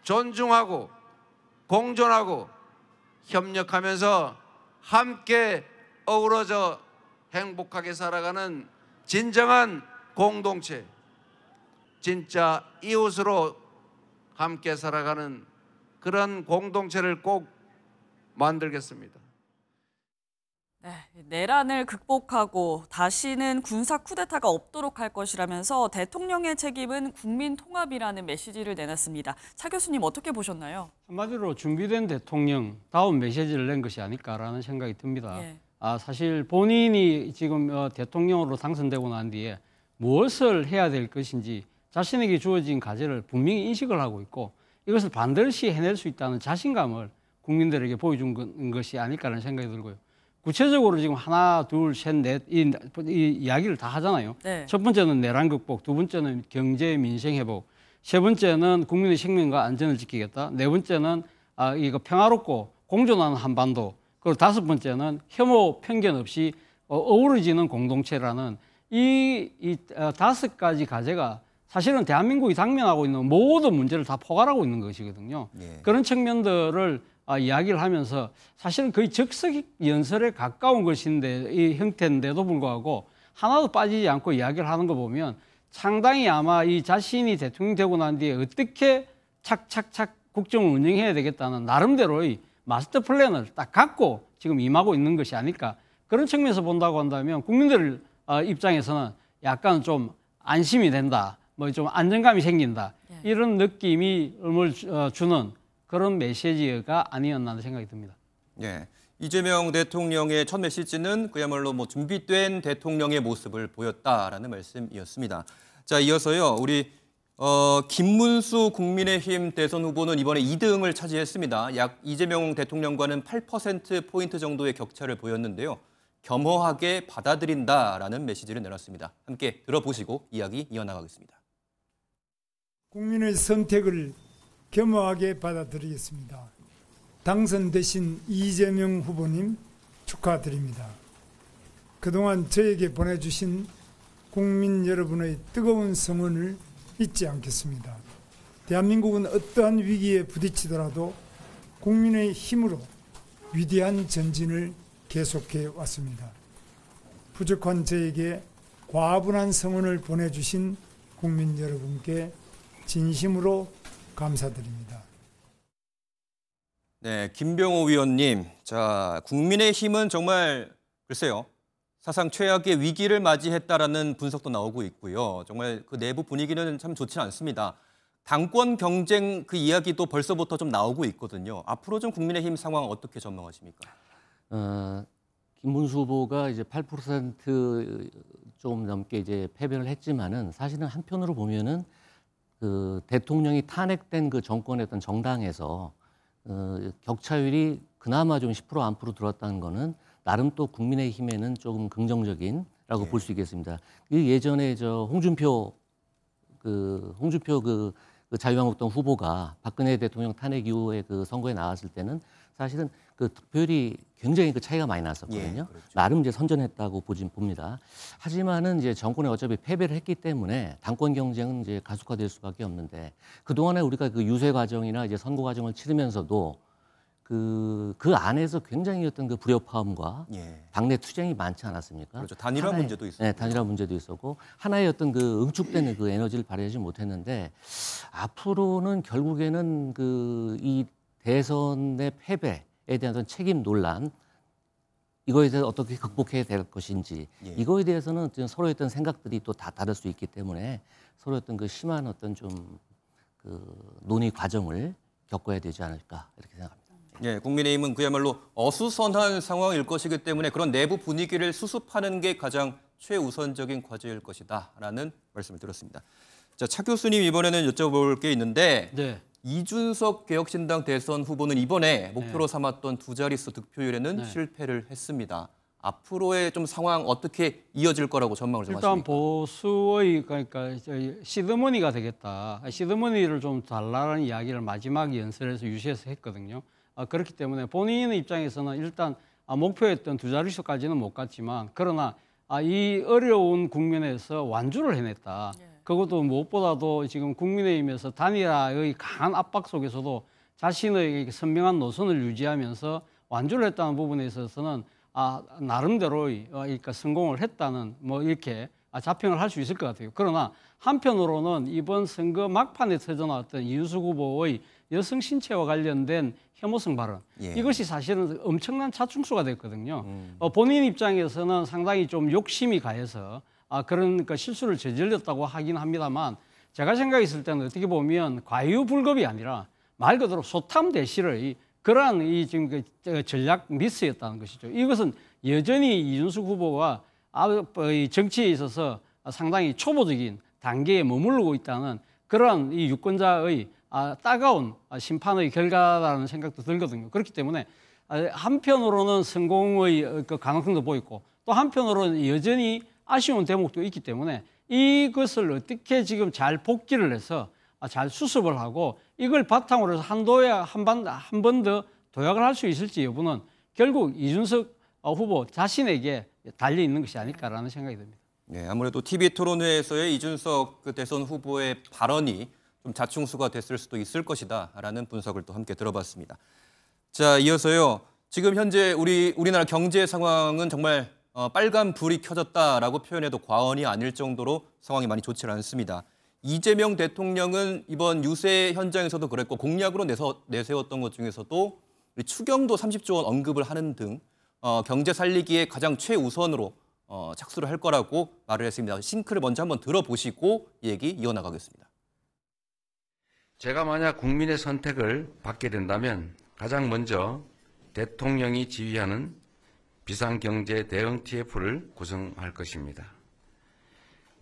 존중하고 공존하고 협력하면서 함께 어우러져 행복하게 살아가는 진정한 공동체, 진짜 이웃으로 함께 살아가는 그런 공동체를 꼭 만들겠습니다. 네, 내란을 극복하고 다시는 군사 쿠데타가 없도록 할 것이라면서 대통령의 책임은 국민 통합이라는 메시지를 내놨습니다. 차 교수님 어떻게 보셨나요? 한마디로 준비된 대통령 다운 메시지를 낸 것이 아닐까라는 생각이 듭니다. 예. 사실 본인이 지금 대통령으로 당선되고 난 뒤에 무엇을 해야 될 것인지 자신에게 주어진 과제를 분명히 인식을 하고 있고 이것을 반드시 해낼 수 있다는 자신감을 국민들에게 보여준 것이 아닐까라는 생각이 들고요. 구체적으로 지금 하나, 둘, 셋, 넷 이 이야기를 다 하잖아요. 네. 첫 번째는 내란 극복, 두 번째는 경제 민생 회복, 세 번째는 국민의 생명과 안전을 지키겠다. 네 번째는 이거 평화롭고 공존하는 한반도. 그리고 다섯 번째는 혐오 편견 없이 어우러지는 공동체라는 이 다섯 가지 과제가 사실은 대한민국이 당면하고 있는 모든 문제를 다 포괄하고 있는 것이거든요. 예. 그런 측면들을 이야기를 하면서 사실은 거의 적석연설에 가까운 것인데 이 형태인데도 불구하고 하나도 빠지지 않고 이야기를 하는 거 보면 상당히 아마 이 자신이 대통령 되고 난 뒤에 어떻게 착착착 국정을 운영해야 되겠다는 나름대로의 마스터 플랜을 딱 갖고 지금 임하고 있는 것이 아닐까. 그런 측면에서 본다고 한다면 국민들 입장에서는 약간 좀 안심이 된다. 뭐 좀 안정감이 생긴다. 이런 느낌이 주는 그런 메시지가 아니었나 하는 생각이 듭니다. 예, 이재명 대통령의 첫 메시지는 그야말로 뭐 준비된 대통령의 모습을 보였다라는 말씀이었습니다. 자, 이어서요, 우리 김문수 국민의힘 대선 후보는 이번에 2등을 차지했습니다. 약 이재명 대통령과는 8%포인트 정도의 격차를 보였는데요. 겸허하게 받아들인다라는 메시지를 내놨습니다. 함께 들어보시고 이야기 이어나가겠습니다. 국민의 선택을 겸허하게 받아들이겠습니다. 당선되신 이재명 후보님 축하드립니다. 그동안 저에게 보내주신 국민 여러분의 뜨거운 성원을 잊지 않겠습니다. 대한민국은 어떠한 위기에 부딪히더라도 국민의 힘으로 위대한 전진을 계속해 왔습니다. 부족한 저에게 과분한 성원을 보내주신 국민 여러분께 진심으로 감사드립니다. 네, 김병호 위원님. 자, 국민의힘은 정말 글쎄요. 사상 최악의 위기를 맞이했다라는 분석도 나오고 있고요. 정말 그 내부 분위기는 참 좋지 않습니다. 당권 경쟁 그 이야기도 벌써부터 좀 나오고 있거든요. 앞으로 좀 국민의힘 상황 어떻게 전망하십니까? 김문수 후보가 이제 8% 좀 넘게 이제 패배를 했지만은 사실은 한편으로 보면은 그 대통령이 탄핵된 그 정권의 어떤 정당에서 격차율이 그나마 좀 10% 안팎으로 들어왔다는 거는 나름 또 국민의힘에는 조금 긍정적인라고 볼 수 있겠습니다. 예전에 홍준표 자유한국당 후보가 박근혜 대통령 탄핵 이후에 그 선거에 나왔을 때는 사실은 그 득표율이 굉장히 그 차이가 많이 났었거든요. 그렇죠. 나름 이제 선전했다고 봅니다. 하지만은 이제 정권에 어차피 패배를 했기 때문에 당권 경쟁은 이제 가속화될 수밖에 없는데 그 동안에 우리가 그 유세 과정이나 이제 선거 과정을 치르면서도 그 안에서 굉장히 어떤 그 불협화음과 당내 투쟁이 많지 않았습니까? 그렇죠. 단일화 문제도 있었고. 네, 단일화 문제도 있었고 하나의 어떤 그 응축되는 그 에너지를 발휘하지 못했는데 앞으로는 결국에는 이 대선의 패배에 대한 어떤 책임 논란 이거에 대해서 어떻게 극복해야 될 것인지 이거에 대해서는 서로의 어떤 생각들이 또 다 다를 수 있기 때문에 서로 어떤 그 심한 어떤 좀 그 논의 과정을 겪어야 되지 않을까 이렇게 생각합니다. 예, 국민의힘은 그야말로 어수선한 상황일 것이기 때문에 그런 내부 분위기를 수습하는 게 가장 최우선적인 과제일 것이다라는 말씀을 들었습니다. 자, 차 교수님 이번에는 여쭤볼 게 있는데 이준석 개혁신당 대선 후보는 이번에 목표로 삼았던 두 자릿수 득표율에는 실패를 했습니다. 앞으로의 좀 상황 어떻게 이어질 거라고 전망을 좀 하십니까? 일단 보수의 그러니까 시드머니가 되겠다. 시드머니를 좀 달라는 이야기를 마지막 연설에서 유시해서 했거든요. 그렇기 때문에 본인의 입장에서는 일단 목표했던 두 자릿수까지는 못 갔지만 그러나 이 어려운 국면에서 완주를 해냈다. 그것도 무엇보다도 지금 국민의힘에서 단일화의 강한 압박 속에서도 자신의 선명한 노선을 유지하면서 완주를 했다는 부분에 있어서는 나름대로의 그러니까 성공을 했다는 뭐 이렇게 자평을 할 수 있을 것 같아요. 그러나 한편으로는 이번 선거 막판에 터져나왔던 이준석 후보의 여성 신체와 관련된 혐오성 발언, 이것이 사실은 엄청난 차충수가 됐거든요. 본인 입장에서는 상당히 좀 욕심이 가해서 그런 실수를 저질렀다고 하긴 합니다만, 제가 생각했을 때는 어떻게 보면 과유불급이 아니라 말 그대로 소탐대실의 그러한 지금 전략 미스였다는 것이죠. 이것은 여전히 이준석 후보가 정치에 있어서 상당히 초보적인 단계에 머무르고 있다는 그러한 이 유권자의 따가운 심판의 결과라는 생각도 들거든요. 그렇기 때문에 한편으로는 성공의 그 가능성도 보이고, 또 한편으로는 여전히 아쉬운 대목도 있기 때문에 이것을 어떻게 지금 잘 복귀를 해서 잘 수습을 하고 이걸 바탕으로 해서 한 번 더 도약을 할 수 있을지 여부는 결국 이준석 후보 자신에게 달려 있는 것이 아닐까라는 생각이 듭니다. 네, 아무래도 TV 토론회에서의 이준석 대선 후보의 발언이 좀 자충수가 됐을 수도 있을 것이다라는 분석을 또 함께 들어봤습니다. 자, 이어서요. 지금 현재 우리나라 경제 상황은 정말 빨간 불이 켜졌다라고 표현해도 과언이 아닐 정도로 상황이 많이 좋지 않습니다. 이재명 대통령은 이번 유세 현장에서도 그랬고 공약으로 내세웠던 것 중에서도 우리 추경도 30조 원 언급을 하는 등 경제 살리기에 가장 최우선으로 착수를 할 거라고 말을 했습니다. 싱크를 먼저 한번 들어보시고 얘기 이어나가겠습니다. 제가 만약 국민의 선택을 받게 된다면 가장 먼저 대통령이 지휘하는 비상경제 대응 TF를 구성할 것입니다.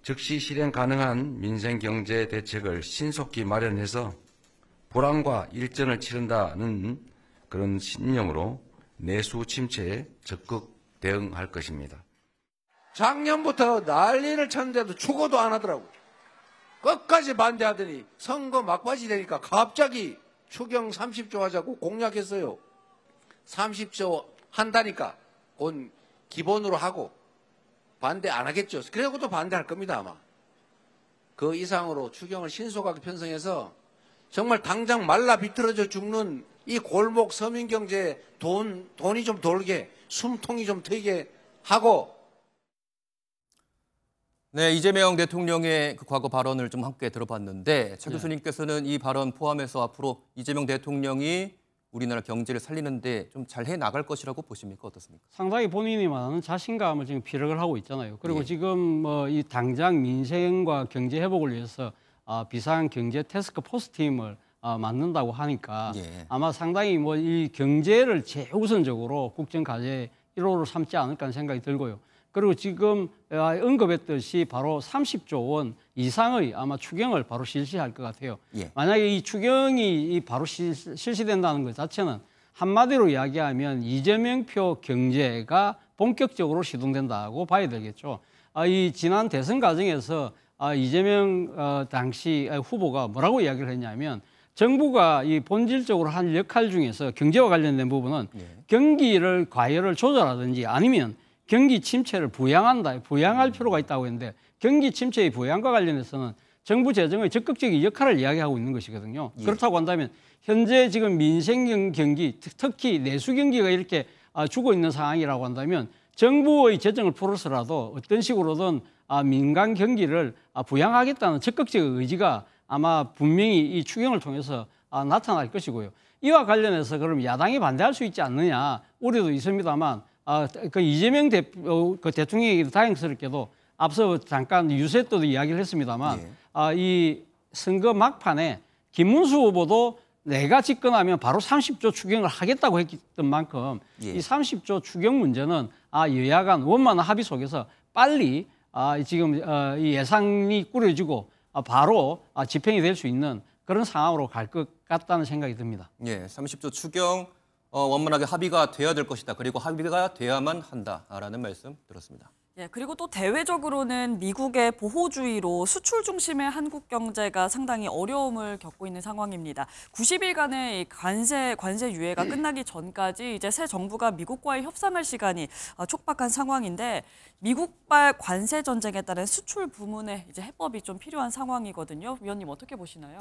즉시 실행 가능한 민생경제 대책을 신속히 마련해서 불황과 일전을 치른다는 그런 신념으로 내수 침체에 적극 대응할 것입니다. 작년부터 난리를 쳤는데도 추고도 안 하더라고. 끝까지 반대하더니 선거 막바지 되니까 갑자기 추경 30조 하자고 공약했어요. 30조 한다니까 곧 기본으로 하고 반대 안 하겠죠. 그래고도 반대할 겁니다 아마. 그 이상으로 추경을 신속하게 편성해서 정말 당장 말라 비틀어져 죽는 이 골목 서민경제에 돈이 좀 돌게 숨통이 좀 트이게 하고. 네, 이재명 대통령의 그 과거 발언을 좀 함께 들어봤는데 차 교수님께서는 이 발언 포함해서 앞으로 이재명 대통령이 우리나라 경제를 살리는데 좀 잘 해나갈 것이라고 보십니까? 어떻습니까? 상당히 본인이 말하는 자신감을 지금 피력을 하고 있잖아요. 그리고 지금 이 당장 민생과 경제 회복을 위해서 비상경제 태스크포스 팀을 만든다고 하니까 아마 상당히 이 경제를 최우선적으로 국정과제 1호로 삼지 않을까 하는 생각이 들고요. 그리고 지금 언급했듯이 바로 30조 원 이상의 아마 추경을 바로 실시할 것 같아요. 만약에 이 추경이 바로 실시된다는 것 자체는 한마디로 이야기하면 이재명표 경제가 본격적으로 시동된다고 봐야 되겠죠. 이 지난 대선 과정에서 이재명 당시 후보가 뭐라고 이야기를 했냐면 정부가 이 본질적으로 한 역할 중에서 경제와 관련된 부분은 경기를 과열을 조절하든지 아니면 경기 침체를 부양할 필요가 있다고 했는데 경기 침체의 부양과 관련해서는 정부 재정의 적극적인 역할을 이야기하고 있는 것이거든요. 그렇다고 한다면 현재 지금 민생 경기, 특히 내수 경기가 이렇게 죽어 있는 상황이라고 한다면 정부의 재정을 풀어서라도 어떤 식으로든 민간 경기를 부양하겠다는 적극적인 의지가 아마 분명히 이 추경을 통해서 나타날 것이고요. 이와 관련해서 그럼 야당이 반대할 수 있지 않느냐 우려도 있습니다만 그 이재명 대통령이 다행스럽게도 앞서 잠깐 유세 때도 이야기를 했습니다만 이 선거 막판에 김문수 후보도 내가 집권하면 바로 30조 추경을 하겠다고 했던 만큼 이 30조 추경 문제는 여야 간 원만한 합의 속에서 빨리 지금 이 예산이 꾸려지고 바로 집행이 될 수 있는 그런 상황으로 갈 것 같다는 생각이 듭니다. 30조 추경 원만하게 합의가 돼야 될 것이다. 그리고 합의가 돼야만 한다라는 말씀 들었습니다. 그리고 또 대외적으로는 미국의 보호주의로 수출 중심의 한국 경제가 상당히 어려움을 겪고 있는 상황입니다. 90일간의 관세 유예가 끝나기 전까지 이제 새 정부가 미국과의 협상할 시간이 촉박한 상황인데 미국발 관세 전쟁에 따른 수출 부문의 이제 해법이 좀 필요한 상황이거든요. 위원님 어떻게 보시나요?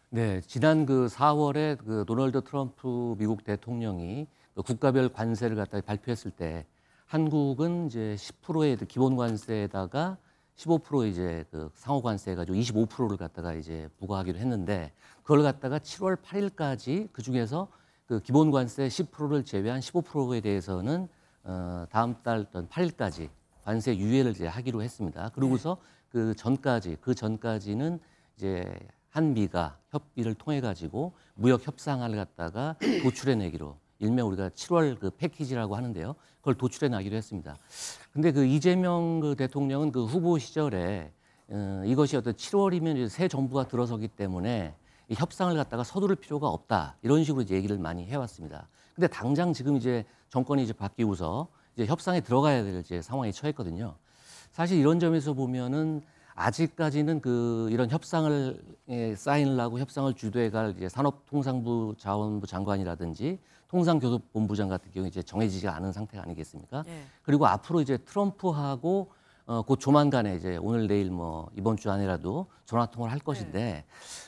네, 지난 4월에 도널드 트럼프 미국 대통령이 국가별 관세를 갖다 발표했을 때 한국은 이제 10%의 기본 관세에다가 15% 이제 그 상호 관세 가지고 25%를 갖다가 이제 부과하기로 했는데 그걸 갖다가 7월 8일까지 그 중에서 그 기본 관세 10%를 제외한 15%에 대해서는 다음 달 8일까지 관세 유예를 이제 하기로 했습니다. 그러고서 그 전까지는 이제 한미가 협의를 통해 가지고 무역 협상을 갖다가 도출해 내기로 일명 우리가 7월 그 패키지라고 하는데요. 그걸 도출해 나기로 했습니다. 근데 그 이재명 그 대통령은 그 후보 시절에 이것이 어떤 7월이면 이제 새 정부가 들어서기 때문에 이 협상을 갖다가 서두를 필요가 없다. 이런 식으로 이제 얘기를 많이 해왔습니다. 근데 당장 지금 이제 정권이 이제 바뀌고서 이제 협상에 들어가야 될 이제 상황에 처했거든요. 사실 이런 점에서 보면은 아직까지는 그 이런 협상을 사인을 하고 협상을 주도해갈 이제 산업통상부 자원부 장관이라든지 통상교섭본부장 같은 경우 이제 정해지지가 않은 상태가 아니겠습니까? 그리고 앞으로 이제 트럼프하고 곧 조만간에 이제 오늘 내일 뭐 이번 주 안에라도 전화 통화를 할 것인데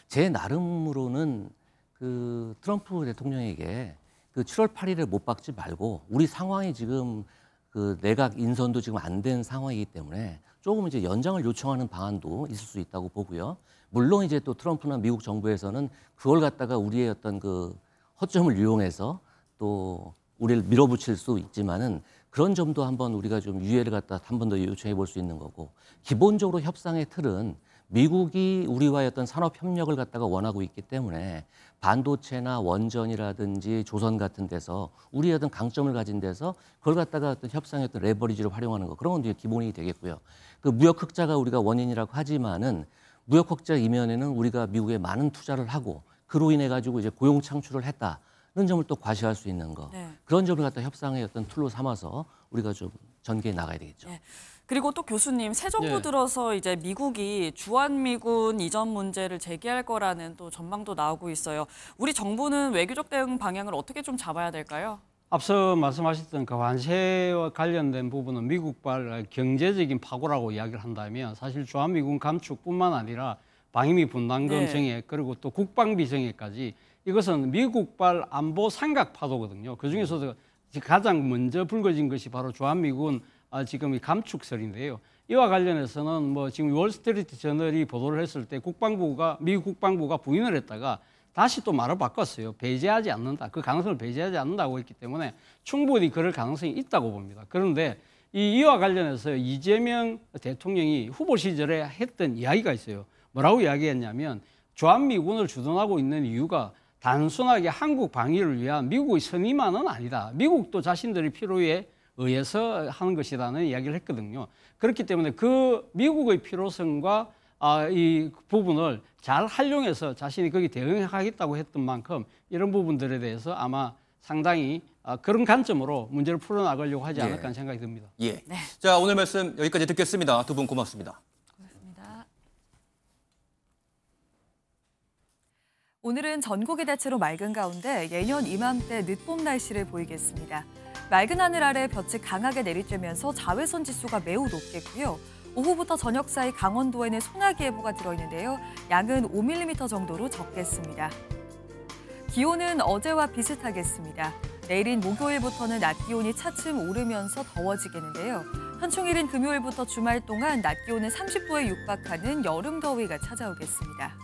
제 나름으로는 그 트럼프 대통령에게 그 7월 8일을 못 박지 말고 우리 상황이 지금 그 내각 인선도 지금 안 된 상황이기 때문에 조금 이제 연장을 요청하는 방안도 있을 수 있다고 보고요. 물론 이제 또 트럼프나 미국 정부에서는 그걸 갖다가 우리의 어떤 그 허점을 이용해서 또 우리를 밀어붙일 수 있지만은 그런 점도 한번 우리가 좀 유예를 갖다 한 번 더 요청해 볼 수 있는 거고 기본적으로 협상의 틀은 미국이 우리와의 어떤 산업 협력을 갖다가 원하고 있기 때문에 반도체나 원전이라든지 조선 같은 데서 우리의 어떤 강점을 가진 데서 그걸 갖다가 어떤 협상의 어떤 레버리지를 활용하는 거 그런 건 이제 기본이 되겠고요. 그 무역 흑자가 우리가 원인이라고 하지만은 무역 흑자 이면에는 우리가 미국에 많은 투자를 하고 그로 인해 가지고 이제 고용 창출을 했다는 점을 또 과시할 수 있는 거 그런 점을 갖다 협상의 어떤 툴로 삼아서 우리가 좀 전개해 나가야 되겠죠. 그리고 또 교수님, 새 정부 들어서 이제 미국이 주한미군 이전 문제를 제기할 거라는 또 전망도 나오고 있어요. 우리 정부는 외교적 대응 방향을 어떻게 좀 잡아야 될까요? 앞서 말씀하셨던 그 관세와 관련된 부분은 미국발 경제적인 파고라고 이야기를 한다면 사실 주한미군 감축뿐만 아니라 방위비 분담금 정액 그리고 또 국방비 정액까지 이것은 미국발 안보 삼각 파도거든요. 그중에서도 가장 먼저 불거진 것이 바로 주한미군 지금 이 감축설인데요. 이와 관련해서는 뭐 지금 월스트리트 저널이 보도를 했을 때 미국 국방부가 부인을 했다가 다시 또 말을 바꿨어요. 배제하지 않는다. 그 가능성을 배제하지 않는다고 했기 때문에 충분히 그럴 가능성이 있다고 봅니다. 그런데 이와 관련해서 이재명 대통령이 후보 시절에 했던 이야기가 있어요. 뭐라고 이야기했냐면 주한미군을 주둔하고 있는 이유가 단순하게 한국 방위를 위한 미국의 선의만은 아니다. 미국도 자신들의 필요에 의해서 하는 것이라는 이야기를 했거든요. 그렇기 때문에 그 미국의 필요성과 이 부분을 잘 활용해서 자신이 거기 대응하겠다고 했던 만큼 이런 부분들에 대해서 아마 상당히 그런 관점으로 문제를 풀어나가려고 하지 않을까 하는 생각이 듭니다. 자, 오늘 말씀 여기까지 듣겠습니다. 두 분 고맙습니다. 오늘은 전국이 대체로 맑은 가운데 예년 이맘때 늦봄 날씨를 보이겠습니다. 맑은 하늘 아래 볕이 강하게 내리쬐면서 자외선 지수가 매우 높겠고요. 오후부터 저녁 사이 강원도에는 소나기 예보가 들어있는데요. 양은 5mm 정도로 적겠습니다. 기온은 어제와 비슷하겠습니다. 내일인 목요일부터는 낮 기온이 차츰 오르면서 더워지겠는데요. 현충일인 금요일부터 주말 동안 낮 기온은 30도에 육박하는 여름 더위가 찾아오겠습니다.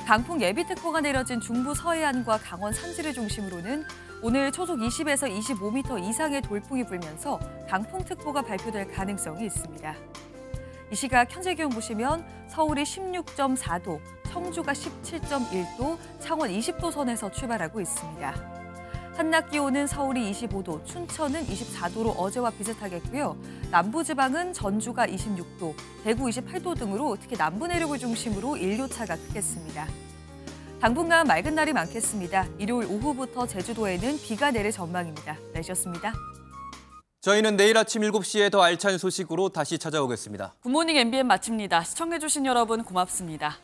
강풍 예비특보가 내려진 중부 서해안과 강원 산지를 중심으로는 오늘 초속 20에서 25m 이상의 돌풍이 불면서 강풍특보가 발표될 가능성이 있습니다. 이 시각 현재 기온 보시면 서울이 16.4도, 청주가 17.1도, 창원 20도 선에서 출발하고 있습니다. 한낮 기온은 서울이 25도, 춘천은 24도로 어제와 비슷하겠고요. 남부지방은 전주가 26도, 대구 28도 등으로 특히 남부 내륙을 중심으로 일교차가 크겠습니다. 당분간 맑은 날이 많겠습니다. 일요일 오후부터 제주도에는 비가 내릴 전망입니다. 날씨였습니다. 저희는 내일 아침 7시에 더 알찬 소식으로 다시 찾아오겠습니다. 굿모닝 MBN 마칩니다. 시청해주신 여러분 고맙습니다.